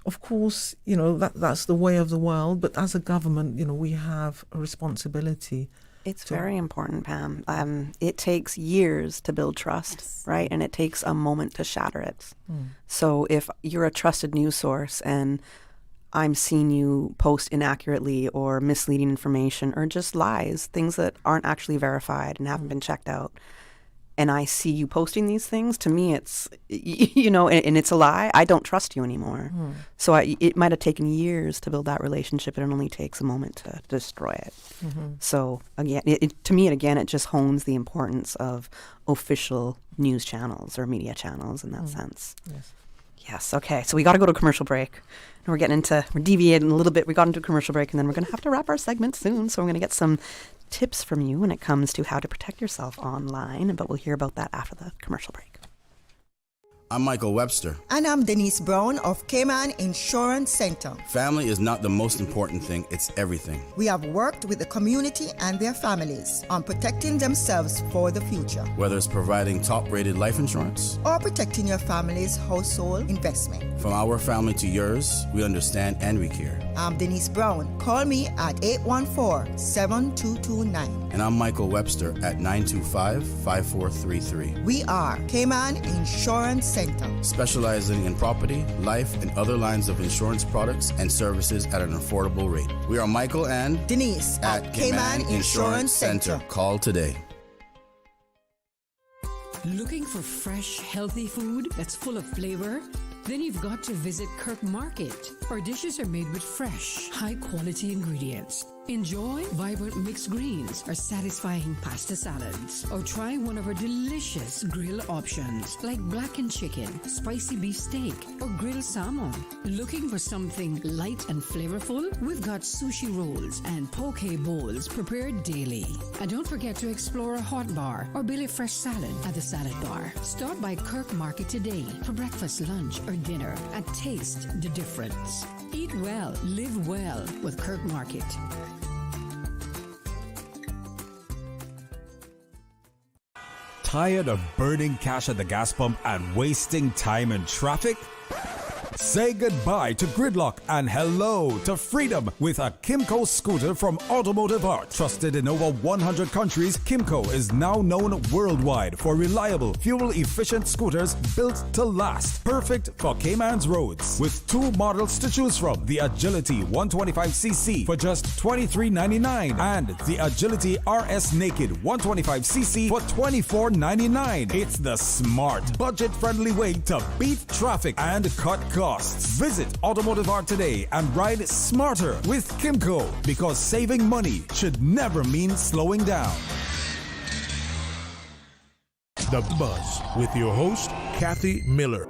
of course, that's the way of the world. But as a government, we have a responsibility. It's very important, Pam. It takes years to build trust, right? And it takes a moment to shatter it. So if you're a trusted news source and I'm seeing you post inaccurately or misleading information or just lies, things that aren't actually verified and haven't been checked out, and I see you posting these things, to me it's, and it's a lie, I don't trust you anymore. So it might have taken years to build that relationship, and it only takes a moment to destroy it. So again, to me, it just hones the importance of official news channels or media channels in that sense. Yes, okay. So we got to go to a commercial break. And we're deviating a little bit. We got into a commercial break, and then we're going to have to wrap our segment soon. So we're going to get some tips from you when it comes to how to protect yourself online, but we'll hear about that after the commercial break. I'm Michael Webster. And I'm Denise Brown of Cayman Insurance Center. Family is not the most important thing, it's everything. We have worked with the community and their families on protecting themselves for the future. Whether it's providing top-rated life insurance or protecting your family's household investment. From our family to yours, we understand and we care. I'm Denise Brown. Call me at 814-7229. And I'm Michael Webster at 925-5433. We are Cayman Insurance Center. Specializing in property, life, and other lines of insurance products and services at an affordable rate. We are Michael and Denise at Cayman Insurance Center. Call today. Looking for fresh, healthy food that's full of flavor? Then you've got to visit Kirk Market. Our dishes are made with fresh, high-quality ingredients. Enjoy vibrant mixed greens or satisfying pasta salads. Or try one of our delicious grill options like blackened chicken, spicy beef steak, or grilled salmon. Looking for something light and flavorful? We've got sushi rolls and poke bowls prepared daily. And don't forget to explore a hot bar or Billy Fresh salad at the salad bar. Stop by Kirk Market today for breakfast, lunch, or dinner and taste the difference. Eat well, live well with Kirk Market. Tired of burning cash at the gas pump and wasting time in traffic? Say goodbye to gridlock and hello to freedom with a Kimco scooter from Automotive Art. Trusted in over 100 countries, Kimco is now known worldwide for reliable, fuel-efficient scooters built to last. Perfect for Cayman's roads. With two models to choose from, the Agility 125cc for just $23.99 and the Agility RS Naked 125cc for $24.99. It's the smart, budget-friendly way to beat traffic and cut costs. Visit Automotive Art today and ride smarter with Kimco, because saving money should never mean slowing down. The Buzz with your host, Kathy Miller.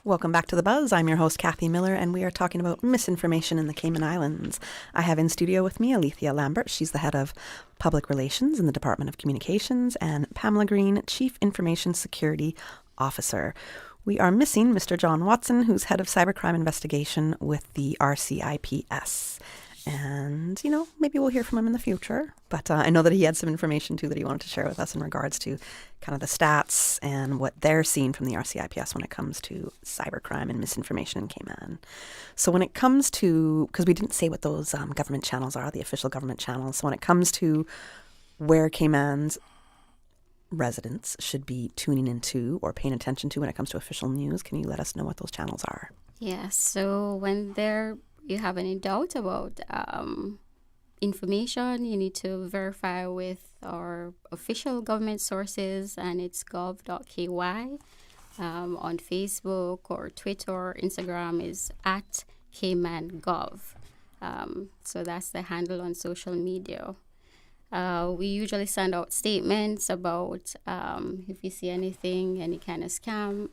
Welcome back to The Buzz. I'm your host, Kathy Miller, and we are talking about misinformation in the Cayman Islands. I have in studio with me Alethia Lambert. She's the head of public relations in the Department of Communications, and Pamela Greene, Chief Information Security Officer. We are missing Mr. John Watson, who's head of cybercrime investigation with the RCIPS. And, maybe we'll hear from him in the future. But I know that he had some information, too, that he wanted to share with us in regards to kind of the stats and what they're seeing from the RCIPS when it comes to cybercrime and misinformation in Cayman. So when it comes to, because we didn't say what those government channels are, the official government channels. So when it comes to where Cayman's residents should be tuning into or paying attention to when it comes to official news, can you let us know what those channels are? Yes, so when you have any doubt about information, you need to verify with our official government sources, and it's gov.ky. On Facebook or Twitter or Instagram is at CaymanGov. So that's the handle on social media. We usually send out statements about if you see anything, any kind of scam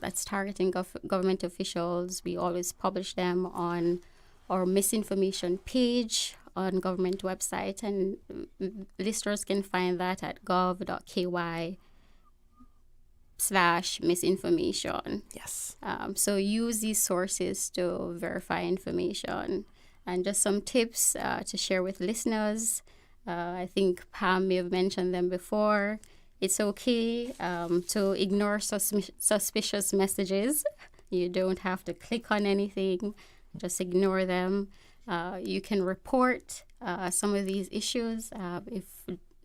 that's targeting government officials. We always publish them on our misinformation page on government website, and listeners can find that at gov.ky Misinformation. Yes. So use these sources to verify information. And just some tips to share with listeners. I think Pam may have mentioned them before. It's okay to ignore suspicious messages. You don't have to click on anything. Just ignore them. You can report some of these issues. If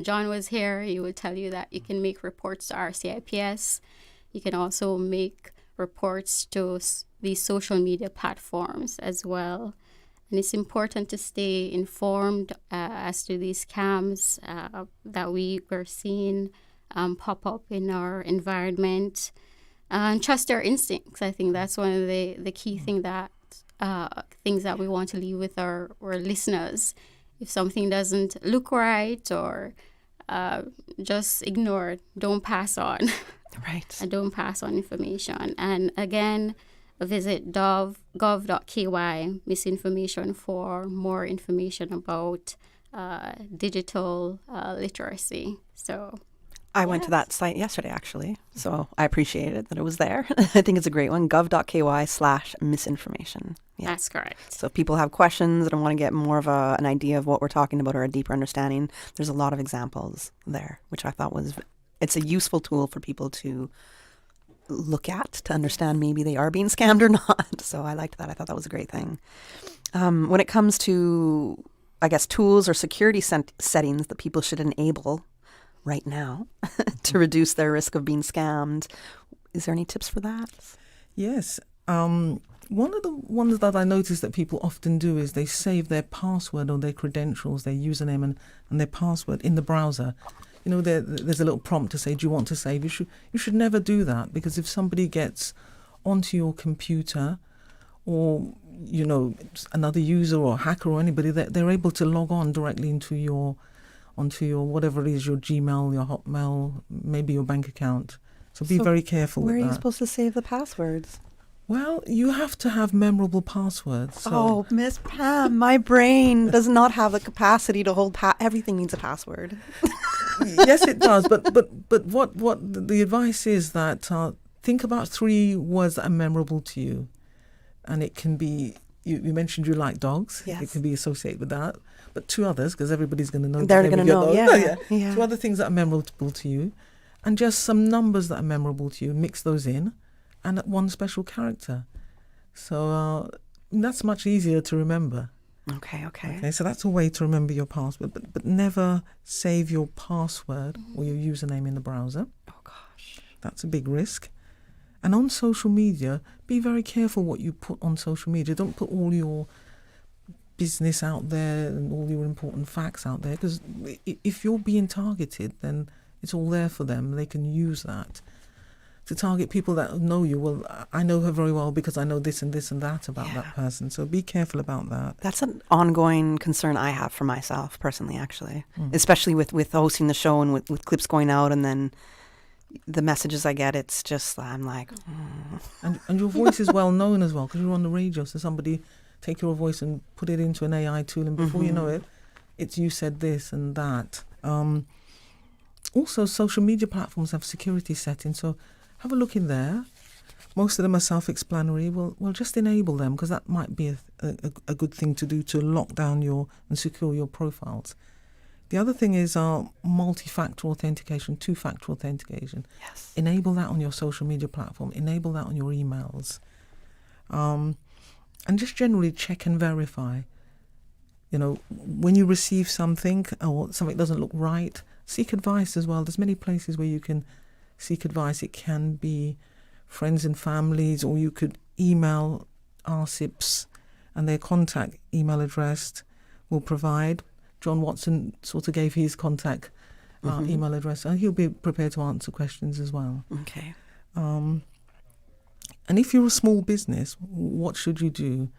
John was here, he would tell you that you can make reports to RCIPS. You can also make reports to these social media platforms as well. And it's important to stay informed as to these scams that we're seeing pop up in our environment. And trust our instincts. I think that's one of the key things that we want to leave with our listeners. If something doesn't look right, or just ignore it. Don't pass on. Right. And don't pass on information. And again, visit gov.ky Misinformation for more information about digital literacy. So I went to that site yesterday, actually, so I appreciate it that it was there. I think it's a great one, gov.ky/misinformation. Yeah. That's correct. So if people have questions and want to get more of an idea of what we're talking about or a deeper understanding, there's a lot of examples there, which I thought it's a useful tool for people to look at to understand maybe they are being scammed or not. So I liked that. I thought that was a great thing. When it comes to, I guess, tools or security settings that people should enable right now to reduce their risk of being scammed, is there any tips for that? Yes. One of the ones that I notice that people often do is they save their password or their credentials, their username and their password in the browser. You know, there's a little prompt to say, do you want to save? You should never do that, because if somebody gets onto your computer, or, you know, another user or hacker or anybody, they're able to log on directly onto your whatever it is, your Gmail, your Hotmail, maybe your bank account. So be very careful with that. Where are you supposed to save the passwords? Well, you have to have memorable passwords. So. Oh, Miss Pam, my brain does not have the capacity to hold everything needs a password. Yes, it does. But what the advice is that think about 3 words that are memorable to you, and it can be. You mentioned you like dogs. Yes. It can be associated with that. But 2 others, because everybody's going to know. They're going to know, yeah. 2 other things that are memorable to you, and just some numbers that are memorable to you. Mix those in, and 1 special character. So that's much easier to remember. Okay. So that's a way to remember your password, but never save your password or your username in the browser. Oh, gosh. That's a big risk. And on social media, be very careful what you put on social media. Don't put all your business out there and all your important facts out there, because if you're being targeted, then it's all there for them. They can use that to target people that know you. Well, I know her very well because I know this and this and that about that person. So be careful about that. That's an ongoing concern I have for myself personally, actually, especially with hosting the show and with clips going out, and then the messages I get, it's just, I'm like... And your voice is well known as well, because you're on the radio, so somebody take your voice and put it into an AI tool, and before you know it, it's you said this and that. Also, social media platforms have security settings, so have a look in there. Most of them are self-explanatory. Well, just enable them, because that might be a good thing to do to lock down and secure your profiles. The other thing is multi-factor authentication, 2-factor authentication. Yes. Enable that on your social media platform. Enable that on your emails. And just generally check and verify. You know, when you receive something or something doesn't look right, seek advice as well. There's many places where you can seek advice. It can be friends and families, or you could email RCIPS, and their contact email address will provide. John Watson sort of gave his contact email address, and he'll be prepared to answer questions as well. Okay. And if you're a small business, what should you do?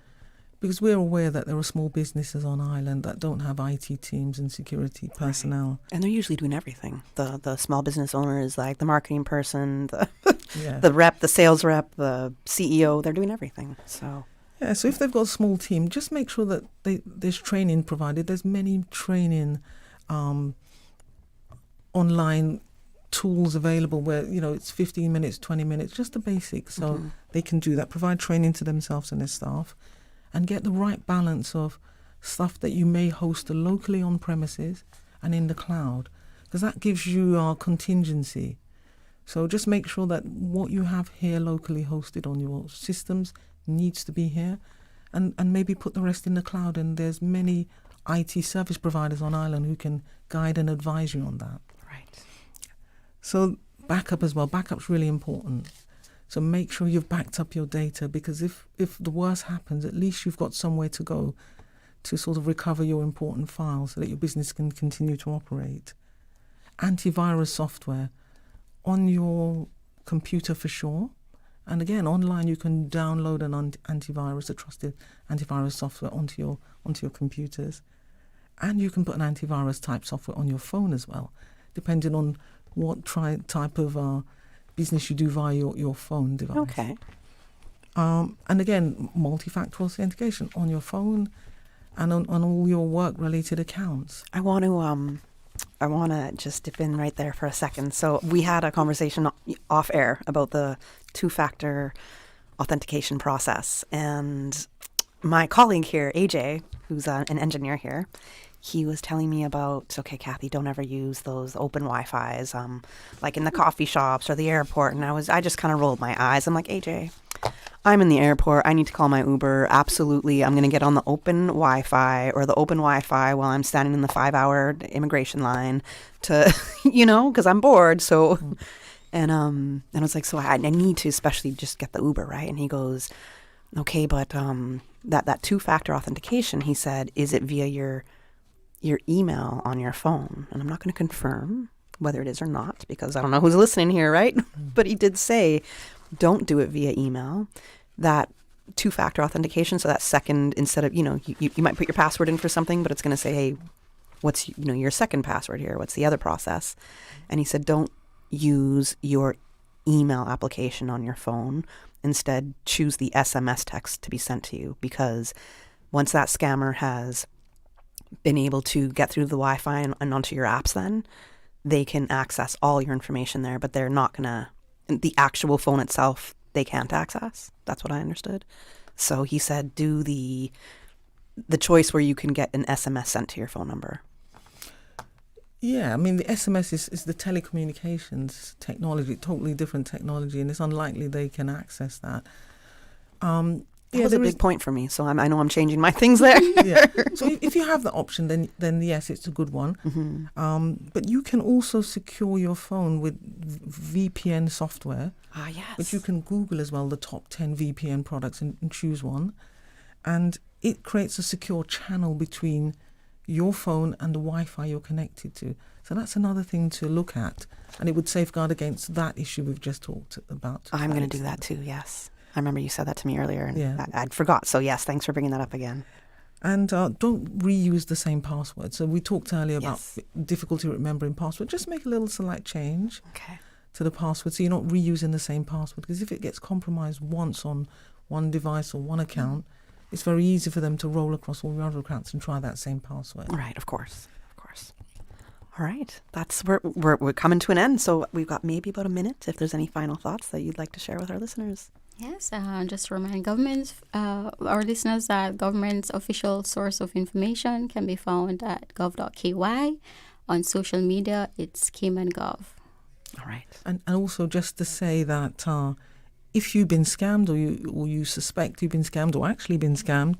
Because we're aware that there are small businesses on Ireland that don't have IT teams and security personnel. Right. And they're usually doing everything. The small business owner is like the marketing person, the rep, the sales rep, the CEO, they're doing everything. So if they've got a small team, just make sure that there's training provided. There's many training online tools available where, it's 15 minutes, 20 minutes, just the basics. So they can do that, provide training to themselves and their staff, and get the right balance of stuff that you may host locally on premises and in the cloud, because that gives you contingency. So just make sure that what you have here locally hosted on your systems needs to be here, and maybe put the rest in the cloud. And there's many IT service providers on island who can guide and advise you on that. Right. So backup as well. Backup's really important. So make sure you've backed up your data, because if the worst happens, at least you've got somewhere to go to sort of recover your important files so that your business can continue to operate. Antivirus software on your computer for sure. And again, online you can download an antivirus, a trusted antivirus software onto your computers. And you can put an antivirus type software on your phone as well, depending on what type of business you do via your phone device. Okay. And again, multi-factor authentication on your phone and on all your work-related accounts. I want to just dip in right there for a second. So we had a conversation off air about the two-factor authentication process. And my colleague here, AJ, who's an engineer here, he was telling me about, okay, Kathy, don't ever use those open Wi-Fis, like in the coffee shops or the airport. And I just kind of rolled my eyes. I'm like, AJ, I'm in the airport. I need to call my Uber. Absolutely. I'm going to get on the open Wi-Fi or the open Wi-Fi while I'm standing in the 5-hour immigration line to, because I'm bored. So, and I was like, so I need to especially just get the Uber, right? And he goes, okay, but that two-factor authentication, he said, is it via your email on your phone? And I'm not going to confirm whether it is or not, because I don't know who's listening here, right? But he did say, don't do it via email. That two-factor authentication, so that second, instead of, you might put your password in for something, but it's going to say, hey, what's, your second password here? What's the other process? And he said, don't use your email application on your phone. Instead, choose the SMS text to be sent to you, because once that scammer has been able to get through the Wi-Fi and onto your apps, then they can access all your information there, but they're not going to, the actual phone itself, they can't access. That's what I understood. So he said, do the choice where you can get an SMS sent to your phone number. Yeah, I mean, the SMS is the telecommunications technology, totally different technology, and it's unlikely they can access that. That was a big point for me, so I know I'm changing my things there. Yeah. So if you have the option, then yes, it's a good one. Mm-hmm. But you can also secure your phone with VPN software. Ah, yes. Which you can Google as well, the top 10 VPN products, and choose one. And it creates a secure channel between your phone and the Wi-Fi you're connected to. So that's another thing to look at. And it would safeguard against that issue we've just talked about. I'm going to do that too, yes. I remember you said that to me earlier, and yeah. I'd forgot. So yes, thanks for bringing that up again. And don't reuse the same password. So we talked earlier about difficulty remembering password. Just make a little slight change to the password, so you're not reusing the same password. Because if it gets compromised once on one device or one account, it's very easy for them to roll across all your other accounts and try that same password. Right, of course. All right, we're coming to an end. So we've got maybe about a minute. If there's any final thoughts that you'd like to share with our listeners. Yes, just to remind our listeners that government's official source of information can be found at gov.ky. On social media, it's Cayman.gov. All right. And also just to say that if you've been scammed or you suspect you've been scammed or actually been scammed,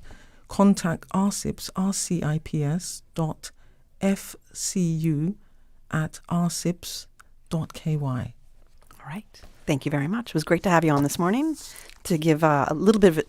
contact RCIPS, rcips.fcu@rcips.ky. All right. Thank you very much. It was great to have you on this morning to give a little bit of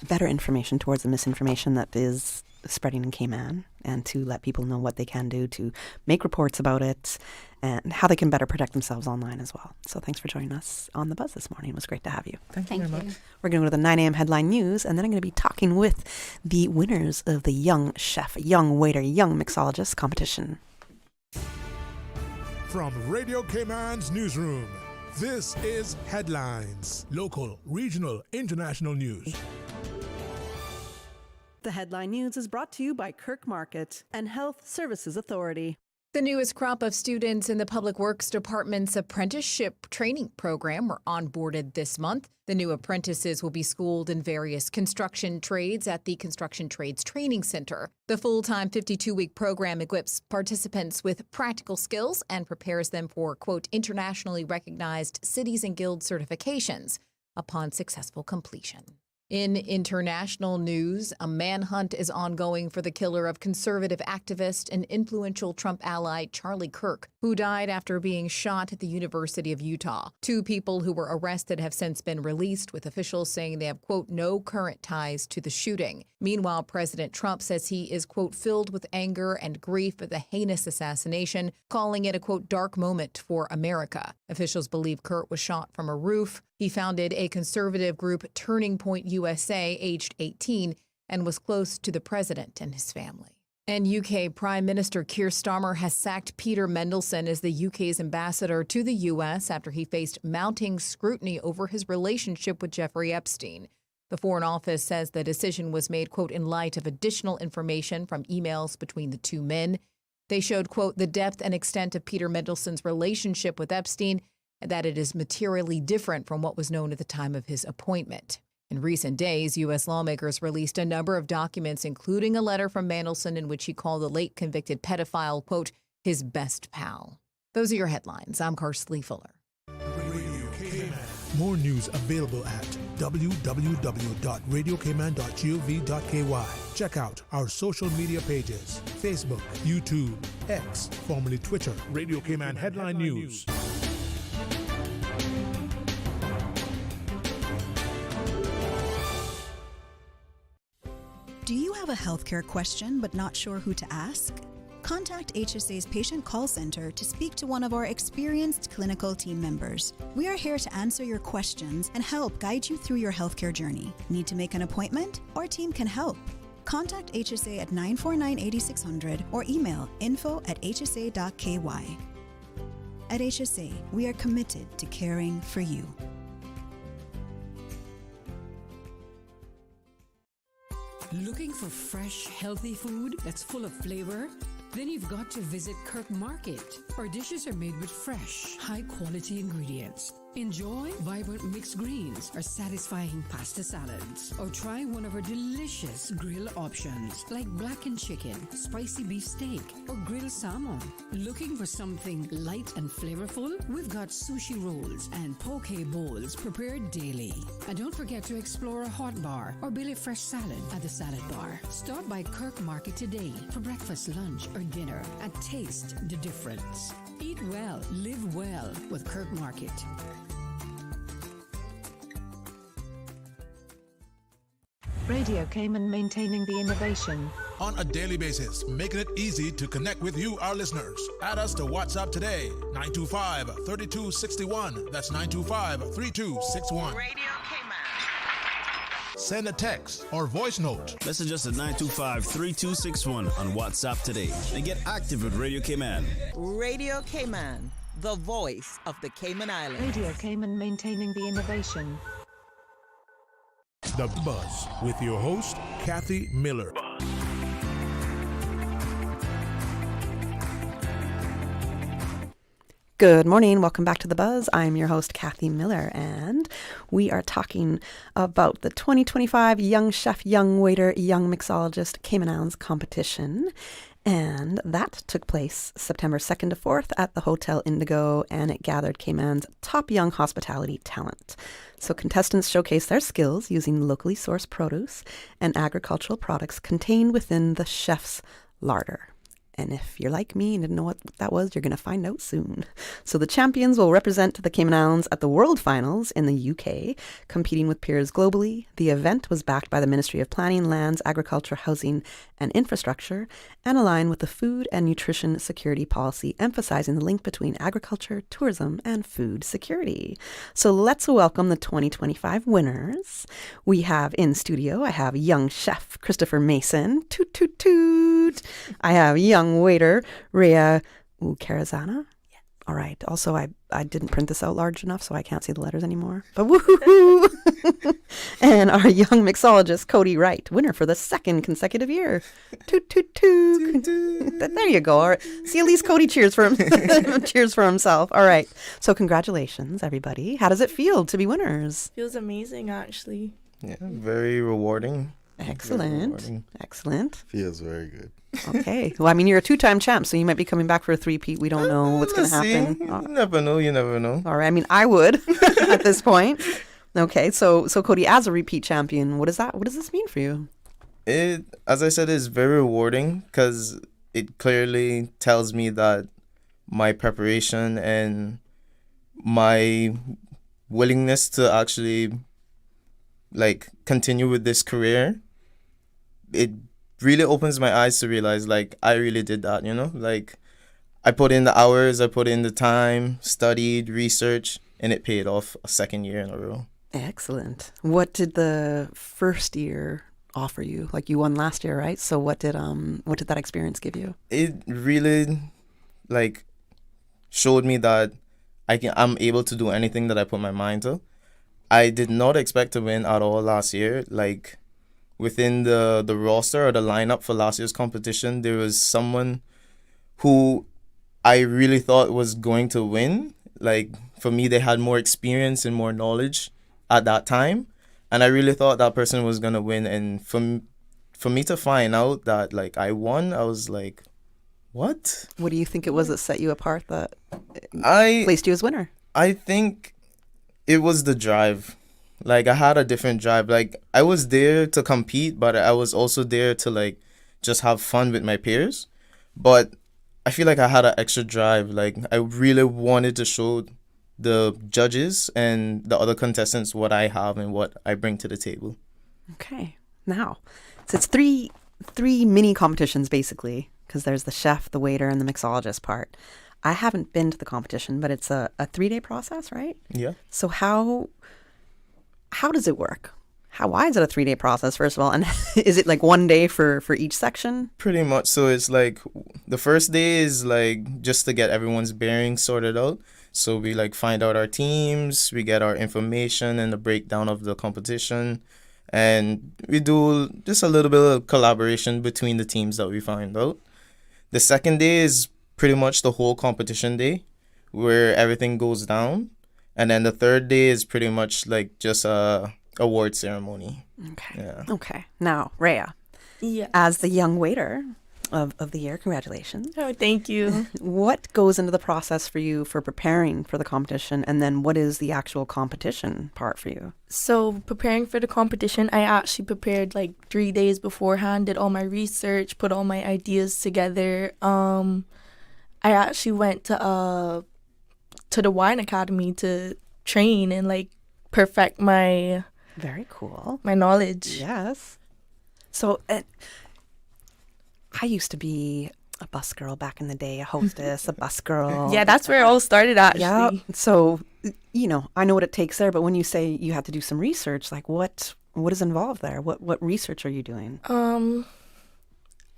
better information towards the misinformation that is spreading in Cayman, and to let people know what they can do to make reports about it and how they can better protect themselves online as well. So thanks for joining us on The Buzz this morning. It was great to have you. Thank you very much. We're going to go to the 9 a.m. headline news, and then I'm going to be talking with the winners of the Young Chef, Young Waiter, Young Mixologist competition. From Radio Cayman's newsroom, this is Headlines. Local, regional, international news. The headline news is brought to you by Kirk Market and Health Services Authority. The newest crop of students in the Public Works Department's apprenticeship training program were onboarded this month. The new apprentices will be schooled in various construction trades at the Construction Trades Training Center. The full-time 52-week program equips participants with practical skills and prepares them for, quote, internationally recognized cities and guild certifications upon successful completion. In international news, a manhunt is ongoing for the killer of conservative activist and influential Trump ally Charlie Kirk, who died after being shot at the University of Utah. 2 people who were arrested have since been released, with officials saying they have, quote, no current ties to the shooting. Meanwhile, President Trump says he is, quote, filled with anger and grief at the heinous assassination, calling it a, quote, dark moment for America. Officials believe Kirk was shot from a roof. He founded a conservative group, Turning Point USA, aged 18, and was close to the president and his family. And UK Prime Minister Keir Starmer has sacked Peter Mendelsohn as the UK's ambassador to the US after he faced mounting scrutiny over his relationship with Jeffrey Epstein. The Foreign Office says the decision was made, quote, in light of additional information from emails between the 2 men. They showed, quote, the depth and extent of Peter Mendelsohn's relationship with Epstein, and that it is materially different from what was known at the time of his appointment. In recent days, U.S. lawmakers released a number of documents, including a letter from Mendelsohn in which he called the late convicted pedophile, quote, his best pal. Those are your headlines. I'm Karsley Fuller. More news available at www.radiocayman.gov.ky. Check out our social media pages: Facebook, YouTube, X, formerly Twitter, Radio Cayman Headline News. Do you have a healthcare question but not sure who to ask? Contact HSA's Patient Call Center to speak to one of our experienced clinical team members. We are here to answer your questions and help guide you through your healthcare journey. Need to make an appointment? Our team can help. Contact HSA at 949-8600 or email info@hsa.ky. At HSA, we are committed to caring for you. Looking for fresh, healthy food that's full of flavor? Then you've got to visit Kirk Market. Our dishes are made with fresh, high-quality ingredients. Enjoy vibrant mixed greens or satisfying pasta salads. Or try one of our delicious grill options like blackened chicken, spicy beef steak, or grilled salmon. Looking for something light and flavorful? We've got sushi rolls and poke bowls prepared daily. And don't forget to explore a hot bar or Billy Fresh salad at the salad bar. Stop by Kirk Market today for breakfast, lunch, or dinner and taste the difference. Eat well, live well with Kirk Market. Radio Cayman, maintaining the innovation. On a daily basis, making it easy to connect with you, our listeners. Add us to WhatsApp today, 925-3261. That's 925-3261. Radio Cayman. Send a text or voice note. Message us at 925-3261 on WhatsApp today and get active with Radio Cayman. Radio Cayman, the voice of the Cayman Islands. Radio Cayman, maintaining the innovation. The Buzz with your host, Kathy Miller. Good morning. Welcome back to The Buzz. I'm your host, Kathy Miller, and we are talking about the 2025 Young Chef, Young Waiter, Young Mixologist Cayman Islands competition. And that took place September 2nd to 4th at the Hotel Indigo, and it gathered Cayman's top young hospitality talent. So contestants showcased their skills using locally sourced produce and agricultural products contained within the chef's larder. And if you're like me and didn't know what that was, you're going to find out soon. So the champions will represent the Cayman Islands at the World Finals in the UK, competing with peers globally. The event was backed by the Ministry of Planning, Lands, Agriculture, Housing and Infrastructure and aligned with the Food and Nutrition Security Policy, emphasizing the link between agriculture, tourism and food security. So let's welcome the 2025 winners. We have in studio, I have young chef Christopher Mason. Toot, toot, toot. I have young Waiter-Reyah Carazan. All right. Also, I didn't print this out large enough, so I can't see the letters anymore. But woohoo! And our young mixologist-Kody Wright, winner for the second consecutive year. Toot, toot, toot. There you go. All right. See, at least Kody cheers for him. Cheers for himself. All right. So congratulations, everybody. How does it feel to be winners? Feels amazing, actually. Yeah, very rewarding. Excellent. Very rewarding. Excellent. Feels very good. Okay. Well, I mean, you're a 2-time champ, so you might be coming back for a 3-peat. We don't know what's going to happen. You never know. You never know. All right. I mean, I would at this point. Okay. So Kody, as a repeat champion, what does this mean for you? It, as I said, is very rewarding because it clearly tells me that my preparation and my willingness to actually like continue with this career, it really opens my eyes to realize like I really did that, you know? Like I put in the hours, I put in the time, studied, researched, and it paid off a second year in a row. Excellent. What did the first year offer you? Like you won last year, right? So what did that experience give you? It really like showed me that I'm able to do anything that I put my mind to. I did not expect to win at all last year. Like within the roster or the lineup for last year's competition, there was someone who I really thought was going to win. Like for me, they had more experience and more knowledge at that time, and I really thought that person was gonna win. And for me to find out that like I won, I was like, what? What do you think it was that set you apart that placed you as winner? I think it was the drive. Like I had a different drive. Like I was there to compete, but I was also there to like just have fun with my peers. But I feel like I had an extra drive. Like I really wanted to show the judges and the other contestants what I have and what I bring to the table. Okay. Now, so it's three mini competitions basically, because there's the chef, the waiter, and the mixologist part. I haven't been to the competition, but it's a 3-day process, right? Yeah. So how does it work? Why is it a 3-day process, first of all? And is it like 1 day for each section? Pretty much. So it's like the first day is like just to get everyone's bearings sorted out. So we like find out our teams, we get our information and the breakdown of the competition. And we do just a little bit of collaboration between the teams that we find out. The second day is pretty much the whole competition day where everything goes down. And then the third day is pretty much like just a award ceremony. Okay. Yeah. Okay. Now, Rhea, Yes. as the young waiter of the year, congratulations. Oh, thank you. What goes into the process for you for preparing for the competition, and then what is the actual competition part for you? So preparing for the competition, I actually prepared like 3 days beforehand, did all my research, put all my ideas together. I actually went to the wine academy to train and like perfect my very cool my knowledge. Yes. So I used to be a bus girl back in the day, a hostess, a bus girl. Yeah, that's where it all started actually. Yeah. So, you know, I know what it takes there, but when you say you have to do some research, like what is involved there? What research are you doing?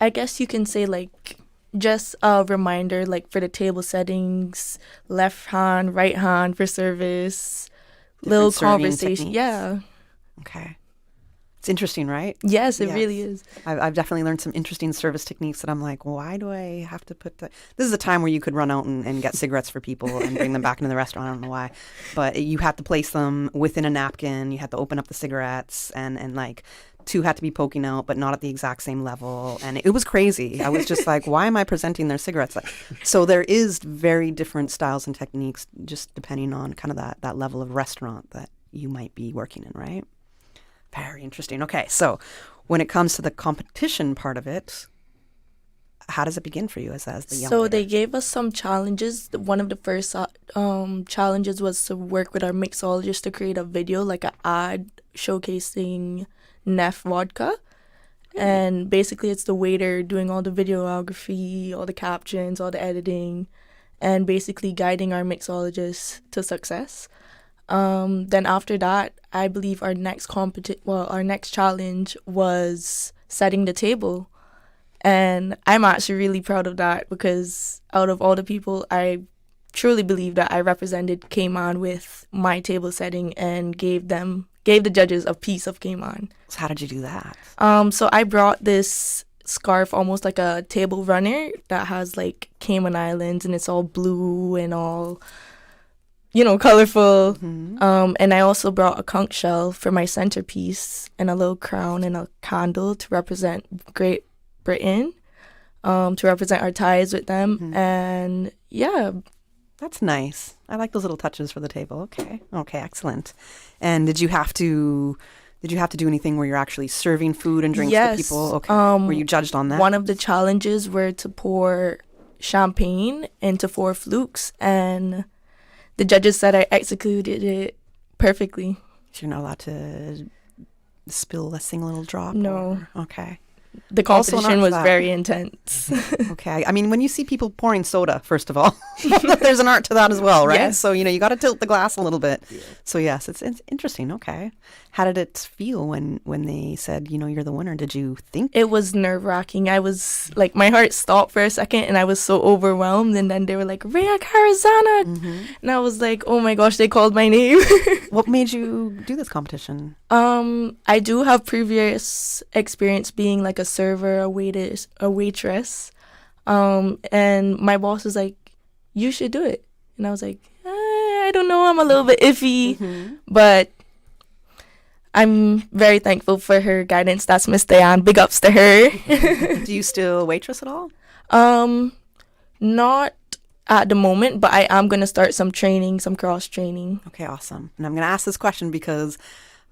I guess you can say like just a reminder like for the table settings, left hand, right hand for service, little conversation. Techniques. Yeah. Okay. It's interesting, right? Yes, it really is. I've definitely learned some interesting service techniques that I'm like, why do I have to put the... This is a time where you could run out and get cigarettes for people and bring them back into the restaurant. I don't know why. But you had to place them within a napkin. You had to open up the cigarettes and like 2 had to be poking out, but not at the exact same level. And it was crazy. I was just like, why am I presenting their cigarettes? Like, so there is very different styles and techniques just depending on kind of that level of restaurant that you might be working in, right? Very interesting. Okay, so when it comes to the competition part of it, how does it begin for you as the young So waiter? they gave us some challenges. One of the first challenges was to work with our mixologist to create a video, like an ad showcasing Neff vodka. And basically it's the waiter doing all the videography, all the captions, all the editing, and basically guiding our mixologist to success. Then after that, I believe our next challenge was setting the table. And I'm actually really proud of that because out of all the people, I truly believe that I represented Cayman with my table setting and gave the judges a piece of Cayman. So how did you do that? So I brought this scarf, almost like a table runner, that has like Cayman Islands, and it's all blue and all, colorful. And I also brought a conch shell for my centerpiece and a little crown and a candle to represent Great Britain, to represent our ties with them. And yeah. That's nice. I like those little touches for the table. Okay, excellent. And did you have to do anything where you're actually serving food and drinks to people? Okay. Were you judged on that? One of the challenges were to pour champagne into 4 flukes, and the judges said I executed it perfectly. So you're not allowed to spill a single little drop? No. Okay. The competition was very intense. Okay. I mean, when you see people pouring soda, first of all, there's an art to that as well, right? Yes. So, you got to tilt the glass a little bit. Yeah. So, yes, it's interesting. Okay. How did it feel when they said, you're the winner? Did you think? It was nerve-wracking. I was, like, my heart stopped for a second, and I was so overwhelmed. And then they were like, Reyah Carazan. And I was like, oh, my gosh, they called my name. What made you do this competition? I do have previous experience being like a server, a waitress. And my boss was like, you should do it. And I was like, I don't know, I'm a little bit iffy. But I'm very thankful for her guidance. That's Miss Diane. Big ups to her. Do you still waitress at all? Not at the moment, but I am going to start some training, some cross training. Okay, awesome. And I'm going to ask this question because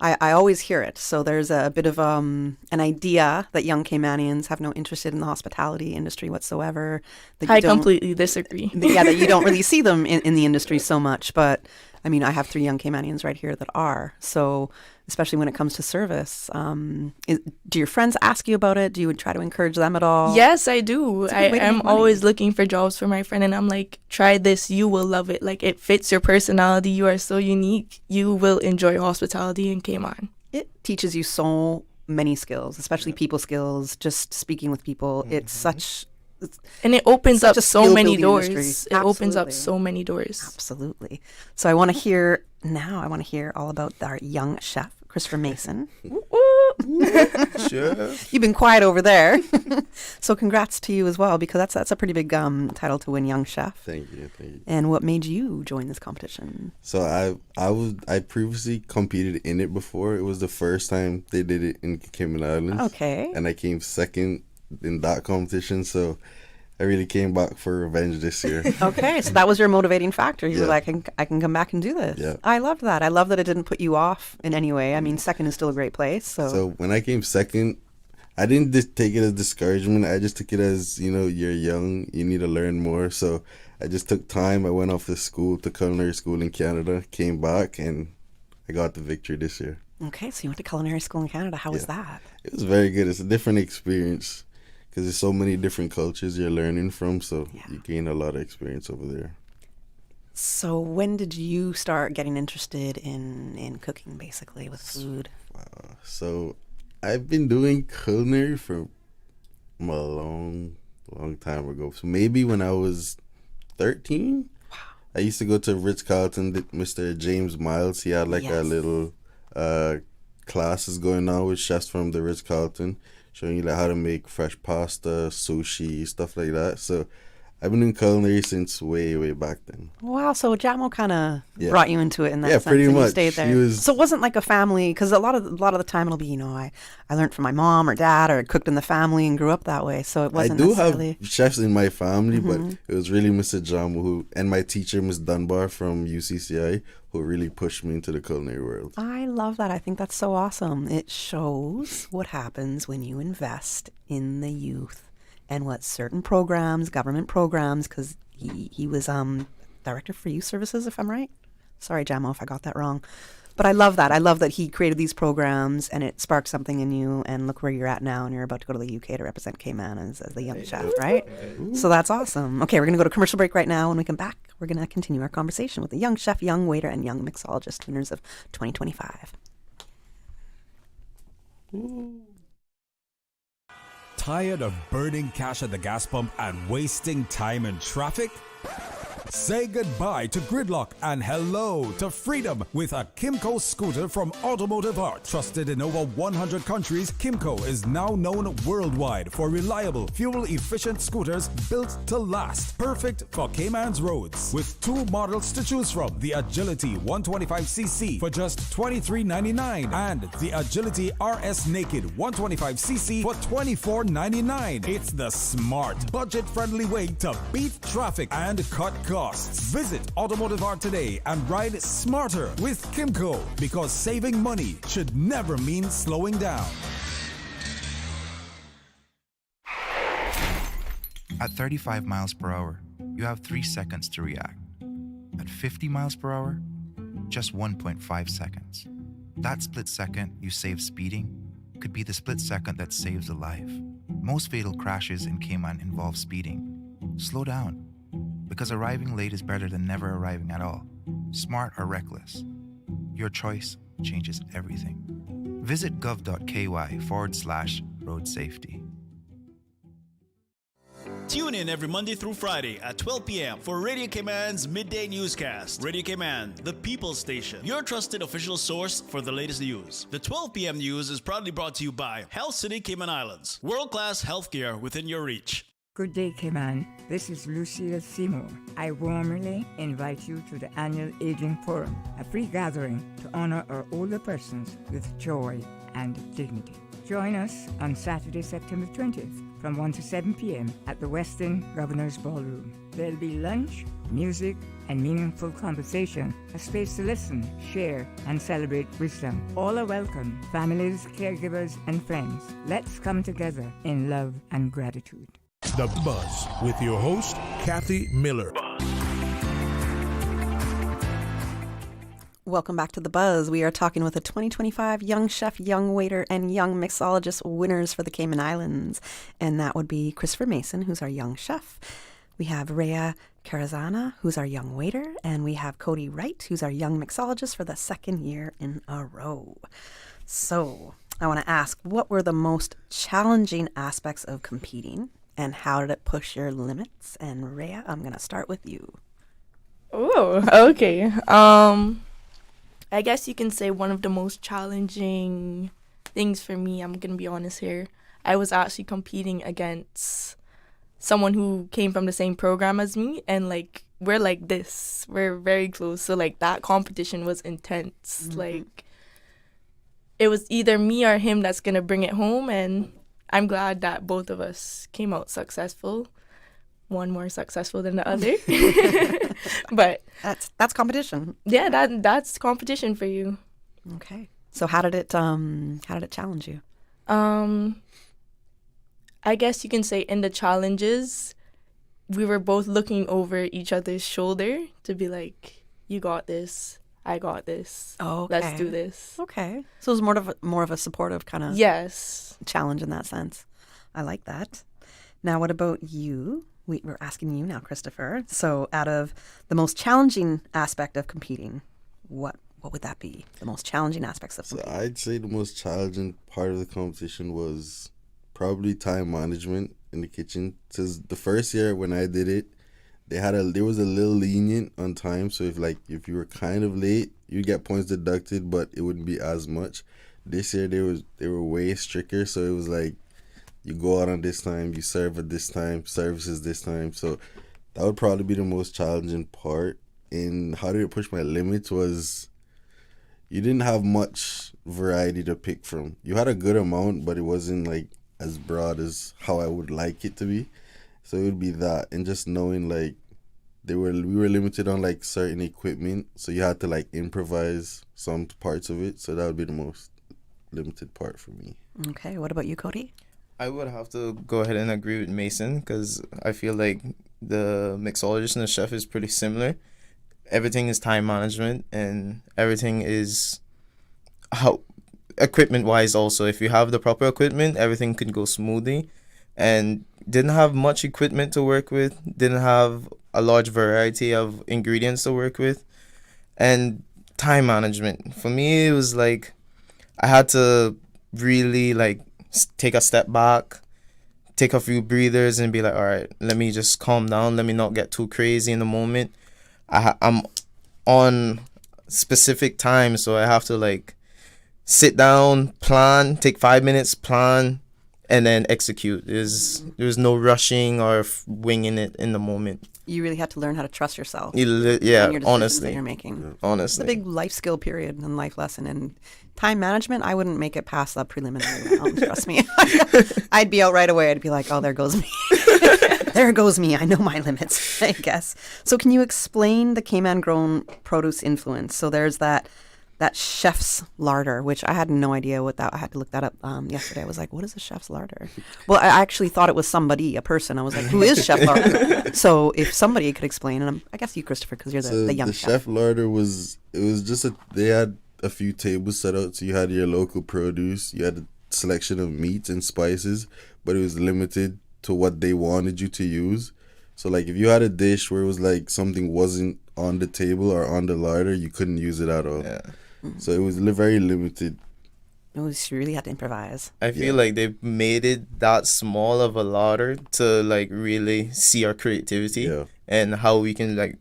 I always hear it. So there's a bit of an idea that young Caymanians have no interest in the hospitality industry whatsoever. I completely disagree. That you don't really see them in the industry so much. But I mean, I have 3 young Caymanians right here that are. So especially when it comes to service, do your friends ask you about it? Do you try to encourage them at all? Yes, I do. I am always looking for jobs for my friend, and I'm like, try this. You will love it. Like, it fits your personality. You are so unique. You will enjoy hospitality in Cayman. It teaches you so many skills, especially people skills, just speaking with people. It's such... And it opens up so many doors. It opens up so many doors. Absolutely. So I want to hear all about our young chef, Christopher Mason. Sure. You've been quiet over there. So congrats to you as well, because that's a pretty big title to win, young chef. Thank you. And what made you join this competition? So I previously competed in it before. It was the first time they did it in Cayman Islands. Okay. And I came second in that competition, so I really came back for revenge this year. Okay, so that was your motivating factor. You were like, I can come back and do this. Yeah. I love that. I love that it didn't put you off in any way. I mean, second is still a great place. So when I came second, I didn't just take it as discouragement. I just took it as, you're young, you need to learn more. So I just took time. I went off to culinary school in Canada, came back, and I got the victory this year. Okay, so you went to culinary school in Canada. How was that? It was very good. It's a different experience, because there's so many different cultures you're learning from, so you gain a lot of experience over there. So when did you start getting interested in cooking, basically, with food? So I've been doing culinary for a long time ago. So maybe when I was 13, I used to go to Ritz-Carlton, Mr. James Miles. He had a little classes going on with chefs from the Ritz-Carlton, showing you how to make fresh pasta, sushi, stuff like that. So I've been in culinary since way back then. Wow, so Jamo kind of brought you into it in that sense. Yeah, pretty much. You stayed there. So it wasn't like a family, because a lot of the time it'll be, I learned from my mom or dad, or cooked in the family and grew up that way. So it wasn't necessarily... I do have chefs in my family, but it was really Mr. Jamo and my teacher, Ms. Dunbar from UCCI, who really pushed me into the culinary world. I love that. I think that's so awesome. It shows what happens when you invest in the youth. And what certain programs, government programs, because he was director for youth services, if I'm right. Sorry, Jamo, if I got that wrong. But I love that. I love that he created these programs and it sparked something in you. And look where you're at now, and you're about to go to the UK to represent Cayman as the young chef, right? So that's awesome. Okay, we're going to go to commercial break right now. When we come back, we're going to continue our conversation with the young chef, young waiter, and young mixologist winners of 2025. Tired of burning cash at the gas pump and wasting time in traffic? Say goodbye to gridlock and hello to freedom with a Kimco scooter from Automotive Art. Trusted in over 100 countries, Kimco is now known worldwide for reliable, fuel-efficient scooters built to last. Perfect for Cayman's roads. With 2 models to choose from, the Agility 125cc for just $23.99 and the Agility RS Naked 125cc for $24.99. It's the smart, budget-friendly way to beat traffic and cut costs. Visit Automotive Art today and ride smarter with Kimco, because saving money should never mean slowing down. At 35 miles per hour, you have 3 seconds to react. At 50 miles per hour, just 1.5 seconds. That split second you save speeding could be the split second that saves a life. Most fatal crashes in Cayman involve speeding. Slow down, because arriving late is better than never arriving at all. Smart or reckless, your choice changes everything. Visit gov.ky/road safety. Tune in every Monday through Friday at 12 p.m. for Radio Cayman's Midday Newscast. Radio Cayman, the people's station. Your trusted official source for the latest news. The 12 p.m. news is proudly brought to you by Health City Cayman Islands. World-class healthcare within your reach. Good day, Cayman. This is Lucille Seymour. I warmly invite you to the annual Aging Forum, a free gathering to honor our older persons with joy and dignity. Join us on Saturday, September 20th from 1 to 7 p.m. at the Westin Governor's Ballroom. There'll be lunch, music, and meaningful conversation, a space to listen, share, and celebrate wisdom. All are welcome, families, caregivers, and friends. Let's come together in love and gratitude. The Buzz with your host, Kathy Miller. Welcome back to The Buzz. We are talking with the 2025 Young Chef, Young Waiter, and Young Mixologist winners for the Cayman Islands. And that would be Christopher Mason, who's our Young Chef. We have Reyah Carazan, who's our Young Waiter. And we have Cody Wright, who's our Young Mixologist for the 2nd year in a row. So I want to ask, what were the most challenging aspects of competing? And how did it push your limits? And Reyah, I'm going to start with you. Oh, okay. I guess you can say one of the most challenging things for me, I'm going to be honest here, I was actually competing against someone who came from the same program as me. And, like, we're like this. We're very close. So, like, that competition was intense. Mm-hmm. Like, it was either me or him that's going to bring it home. And I'm glad that both of us came out successful. One more successful than the other. But that's competition. Yeah, that's competition for you. Okay. So how did it challenge you? I guess you can say in the challenges, we were both looking over each other's shoulder to be like, you got this, I got this. Oh, okay. Let's do this. Okay. So it was more of a supportive kind of challenge in that sense. I like that. Now, what about you? We're asking you now, Christopher. So out of the most challenging aspect of competing, what would that be? The most challenging aspects of competing? So I'd say the most challenging part of the competition was probably time management in the kitchen. Because the first year when I did it, there was a little lenient on time. So if you were kind of late, you'd get points deducted, but it wouldn't be as much. This year they were way stricter. So it was like, you go out on this time, you serve at this time, services this time. So that would probably be the most challenging part. And how did it push my limits was you didn't have much variety to pick from. You had a good amount, but it wasn't like as broad as how I would like it to be. So it would be that. And just knowing like we were limited on like certain equipment. So you had to like improvise some parts of it. So that would be the most limited part for me. Okay. What about you, Cody? I would have to go ahead and agree with Mason because I feel like the mixologist and the chef is pretty similar. Everything is time management and everything is how equipment-wise also. If you have the proper equipment, everything can go smoothly. And didn't have much equipment to work with, didn't have a large variety of ingredients to work with. And time management. For me, it was like I had to really like take a step back, take a few breathers and be like, all right, let me just calm down. Let me not get too crazy in the moment. I'm on specific time, so I have to like sit down, plan, take 5 minutes, plan, and then execute. There's no rushing or winging it in the moment. You really have to learn how to trust yourself. Yeah, and your decisions honestly. that you're making. Honestly. It's a big life skill period and life lesson. And time management, I wouldn't make it past that preliminary round, trust me. I'd be out right away. I'd be like, oh, there goes me. There goes me. I know my limits, I guess. So can you explain the Cayman grown produce influence? So there's that chef's larder, which I had no idea what that. I had to look that up yesterday. I was like, what is a chef's larder? Well, I actually thought it was somebody, a person. I was like, who is Chef Larder? So if somebody could explain, and I guess you, Christopher, because you're the young chef. The chef larder was just they had a few tables set out. So you had your local produce, you had a selection of meats and spices, but it was limited to what they wanted you to use. So like if you had a dish where it was like something wasn't on the table or on the larder, you couldn't use it at all. Yeah. So it was very limited. You really had to improvise. I feel like they've made it that small of a larder to like really see our creativity and how we can like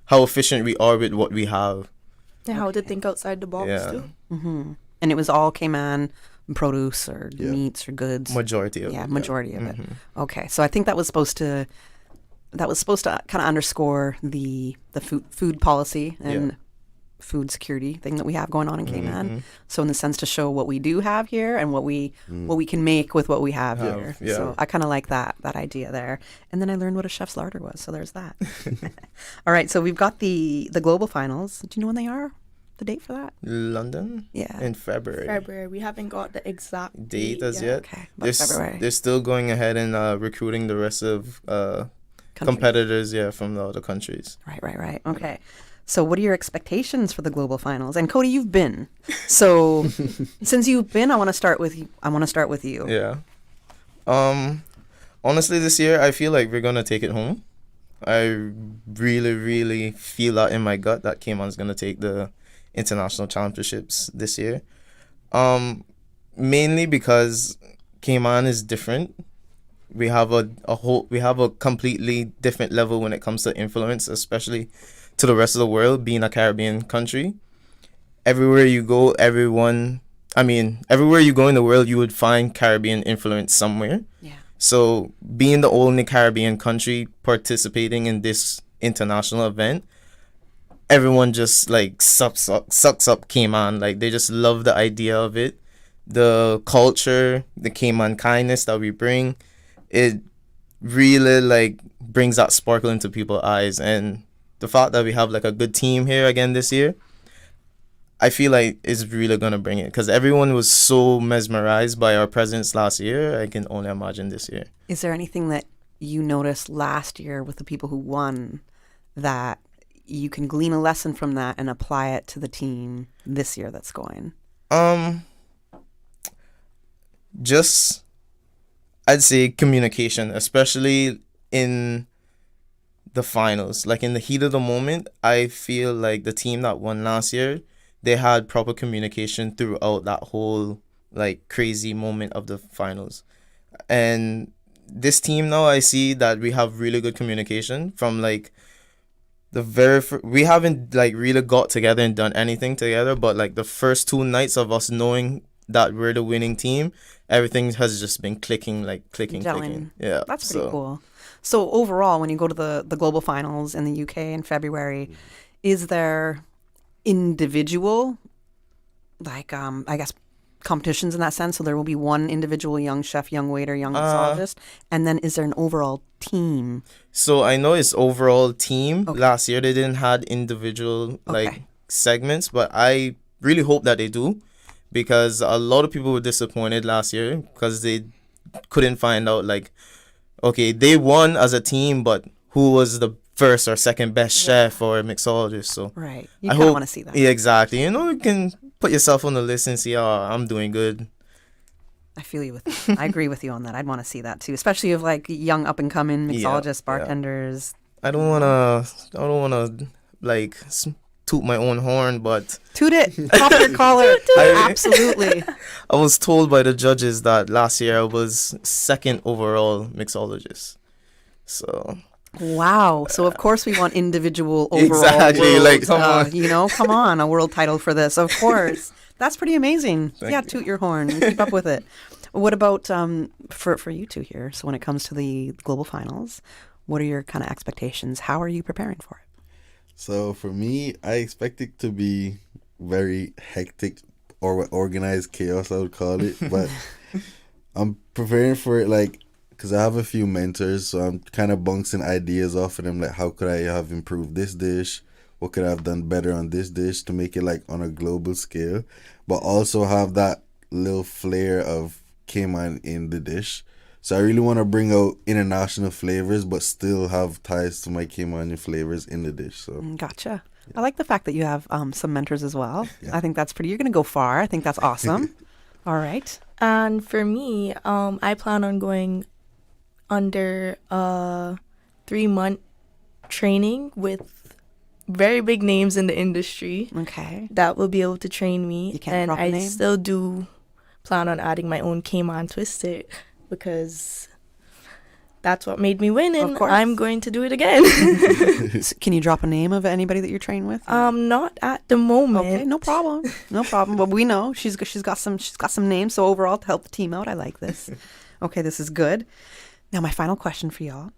how efficient we are with what we have. And how to think outside the box too. Mm-hmm. And it was all Cayman produce or meats or goods. Majority of it. Majority of it. Okay, so I think that was supposed to kind of underscore the food policy and food security thing that we have going on in Cayman. Mm-hmm. So in the sense to show what we do have here and what we can make with what we have here. Yeah. So I kind of like that idea there. And then I learned what a chef's larder was. So there's that. All right. So we've got the global finals. Do you know when they are? The date for that? London? Yeah. In February. February. We haven't got the exact date as yet. Okay. February. They're still going ahead and recruiting the rest of competitors, from the other countries. Right. Okay. So what are your expectations for the global finals? And Kody, you've been. So since you've been, I want to start with you. Yeah. Honestly, this year, I feel like we're going to take it home. I really, really feel that in my gut that Cayman's going to take the international championships this year. Mainly because Cayman is different. We have we have a completely different level when it comes to influence, especially to the rest of the world, being a Caribbean country. Everywhere you go in the world, you would find Caribbean influence somewhere. Yeah. So being the only Caribbean country participating in this international event, everyone just like sucks up Cayman. Like they just love the idea of it, the culture, the Cayman kindness that we bring. It really like brings that sparkle into people's eyes, and the fact that we have like a good team here again this year, I feel like it's really gonna bring it because everyone was so mesmerized by our presence last year. I can only imagine this year. Is there anything that you noticed last year with the people who won that you can glean a lesson from that and apply it to the team this year that's going? Just I'd say communication, especially in the finals. Like in the heat of the moment, I feel like the team that won last year, they had proper communication throughout that whole like crazy moment of the finals. And this team now, I see that we have really good communication from like we haven't like really got together and done anything together, but like the first 2 nights of us knowing that we're the winning team, everything has just been clicking. Yeah, that's pretty cool. So overall, when you go to the global finals in the UK in February, is there individual I guess competitions in that sense? So there will be one individual young chef, young waiter, young mixologist, and then is there an overall team? So I know it's overall team. Okay. Last year they didn't have individual segments, but I really hope that they do, because a lot of people were disappointed last year because they couldn't find out they won as a team, but who was the first or second best chef or mixologist? So right, you kind of want to see that. Yeah, exactly. You can put yourself on the list and see, I'm doing good. I feel you with that. I agree with you on that. I'd want to see that too, especially of young up and coming mixologists, bartenders. I don't wanna toot my own horn, but toot it, pop your collar. Absolutely. I was told by the judges that last year I was 2nd overall mixologist. So wow. So of course we want individual overall. Exactly. World, like come on. come on, a world title for this. Of course. That's pretty amazing. Thank you. Toot your horn. Keep up with it. What about for you two here? So when it comes to the global finals, what are your kind of expectations? How are you preparing for it? So for me, I expect it to be very hectic or organized chaos, I would call it. But I'm preparing for it because I have a few mentors, so I'm kind of bouncing ideas off of them. Like, how could I have improved this dish? What could I have done better on this dish to make it on a global scale? But also have that little flair of Cayman in the dish. So I really want to bring out international flavors, but still have ties to my Caymanian flavors in the dish. So gotcha. Yeah. I like the fact that you have some mentors as well. Yeah. I think that's pretty. You're going to go far. I think that's awesome. All right. And for me, I plan on going under a 3-month training with very big names in the industry. Okay. That will be able to train me. You can't drop a name? Still do plan on adding my own Cayman twist to it, because that's what made me win, and I'm going to do it again. Can you drop a name of anybody that you're trained with? Not at the moment. Okay, no problem. No problem. But we know she's got some names. So overall, to help the team out, I like this. Okay, this is good. Now, my final question for y'all: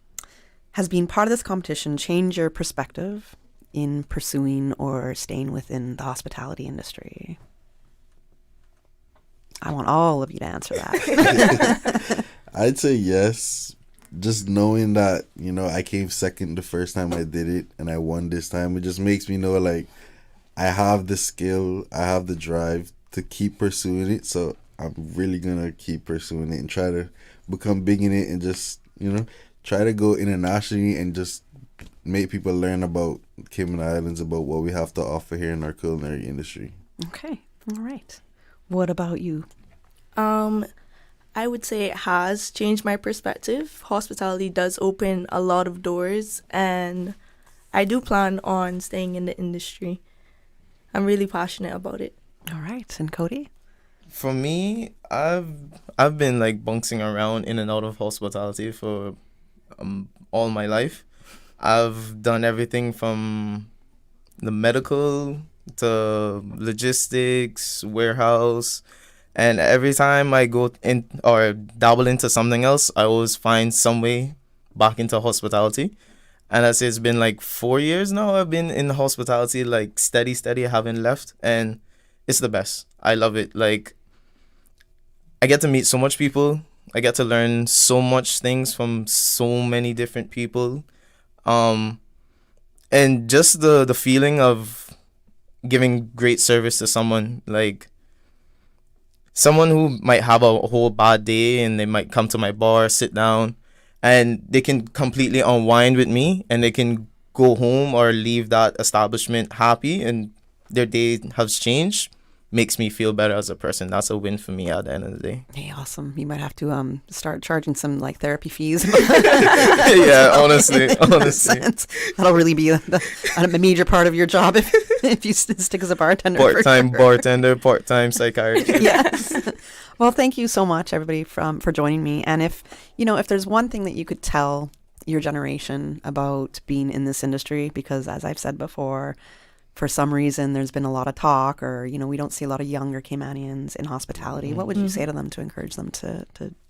has being part of this competition changed your perspective in pursuing or staying within the hospitality industry? I want all of you to answer that. I'd say yes. Just knowing that, I came 2nd the first time I did it and I won this time, it just makes me know I have the skill, I have the drive to keep pursuing it. So I'm really going to keep pursuing it and try to become big in it and just, try to go internationally and just make people learn about Cayman Islands, about what we have to offer here in our culinary industry. Okay. All right. What about you? I would say it has changed my perspective. Hospitality does open a lot of doors, and I do plan on staying in the industry. I'm really passionate about it. All right. And Kody? For me, I've been bouncing around in and out of hospitality for all my life. I've done everything from the medical to logistics, warehouse, and every time I go in or dabble into something else, I always find some way back into hospitality. And I say it's been 4 years now I've been in hospitality, steady, I haven't left, and it's the best. I love it. I get to meet so much people. I get to learn so much things from so many different people. And just the feeling of giving great service to someone, someone who might have a whole bad day and they might come to my bar, sit down, and they can completely unwind with me and they can go home or leave that establishment happy and their day has changed. Makes me feel better as a person. That's a win for me at the end of the day. Hey, awesome. You might have to start charging some therapy fees. Yeah, honestly. That'll really be a major part of your job if you stick as a bartender. Part-time bartender, part-time psychiatrist. Yes. Well, thank you so much, everybody, for joining me. And if there's one thing that you could tell your generation about being in this industry, because as I've said before, for some reason there's been a lot of talk, or we don't see a lot of younger Caymanians in hospitality. What would you say to them to encourage them to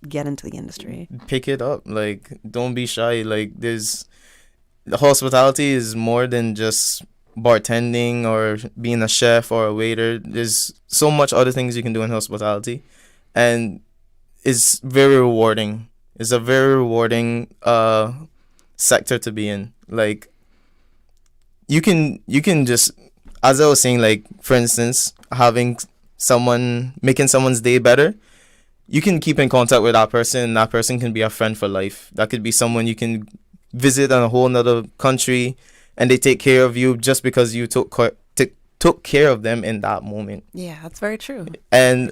get into the industry? Pick it up. Don't be shy. The hospitality is more than just bartending or being a chef or a waiter. There's so much other things you can do in hospitality, and it's very rewarding. It's a very rewarding sector to be in. You can just, as I was saying, for instance, making someone's day better, you can keep in contact with that person, and that person can be a friend for life. That could be someone you can visit in a whole nother country, and they take care of you just because you took care of them in that moment. Yeah, that's very true. And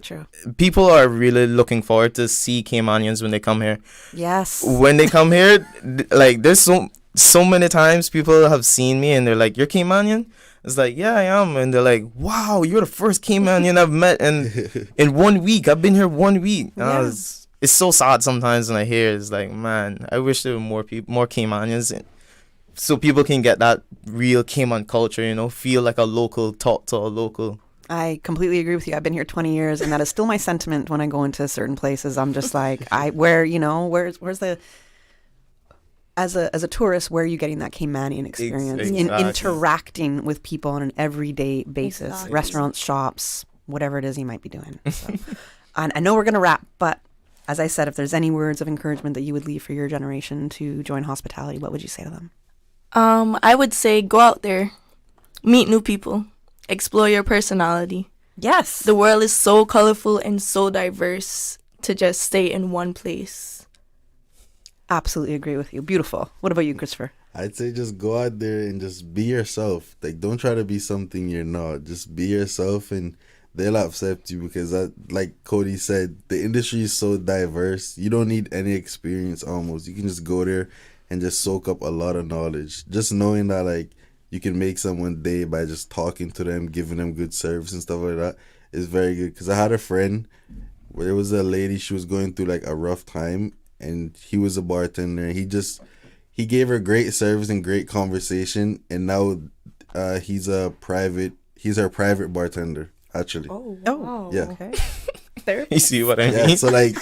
people are really looking forward to see Caymanians when they come here. Yes. When they come here, there's so many times people have seen me and they're like, "You're Caymanian?" It's like, yeah, I am. And they're like, wow, you're the first Caymanian I've met in 1 week. I've been here 1 week. And it's so sad sometimes when I hear it. It's like, man, I wish there were more people, more Caymanians, so people can get that real Cayman culture, you know, feel like a local, talk to a local. I completely agree with you. I've been here 20 years, and that is still my sentiment when I go into certain places. I'm just like, where's the... As a tourist, where are you getting that Caymanian experience in interacting with people on an everyday basis? Exactly. Restaurants, shops, whatever it is you might be doing. So, and I know we're going to wrap, but as I said, if there's any words of encouragement that you would leave for your generation to join hospitality, what would you say to them? I would say go out there, meet new people, explore your personality. Yes. The world is so colorful and so diverse to just stay in one place. Absolutely agree with you. Beautiful. What about you, Christopher? I'd say just go out there and just be yourself. Like, don't try to be something you're not. Just be yourself, and they'll accept you, because like Kody said, the industry is so diverse. You don't need any experience almost. You can just go there and just soak up a lot of knowledge. Just knowing that, like, you can make someone's day by just talking to them, giving them good service and stuff like that is very good. Because I had a friend where there was a lady, she was going through like a rough time, and he was a bartender. He gave her great service and great conversation, and now he's her private bartender, actually. Oh, wow. Yeah. Okay. You see what I mean? Yeah, so like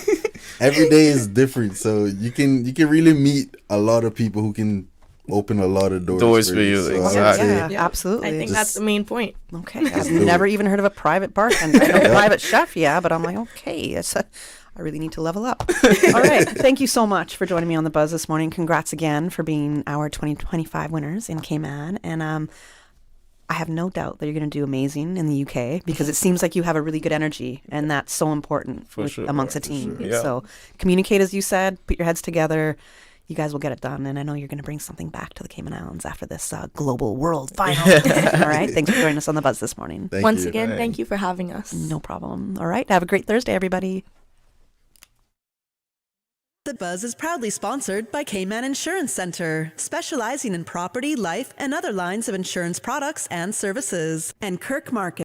every day is different, so you can really meet a lot of people who can open a lot of doors for you. So exactly. Yeah, absolutely. I think that's the main point. Okay. I've never even heard of a private bartender. I know private chef, but I'm like, okay, I really need to level up. All right. Thank you so much for joining me on The Buzz this morning. Congrats again for being our 2025 winners in Cayman. And I have no doubt that you're going to do amazing in the UK, because it seems like you have a really good energy, and that's so important amongst a team. Sure. Yeah. So communicate, as you said, put your heads together. You guys will get it done. And I know you're going to bring something back to the Cayman Islands after this global world final. All right. Thanks for joining us on The Buzz this morning. Once again, thank you for having us. No problem. All right. Have a great Thursday, everybody. The Buzz is proudly sponsored by Cayman Insurance Center, specializing in property, life, and other lines of insurance products and services, and Kirk Market.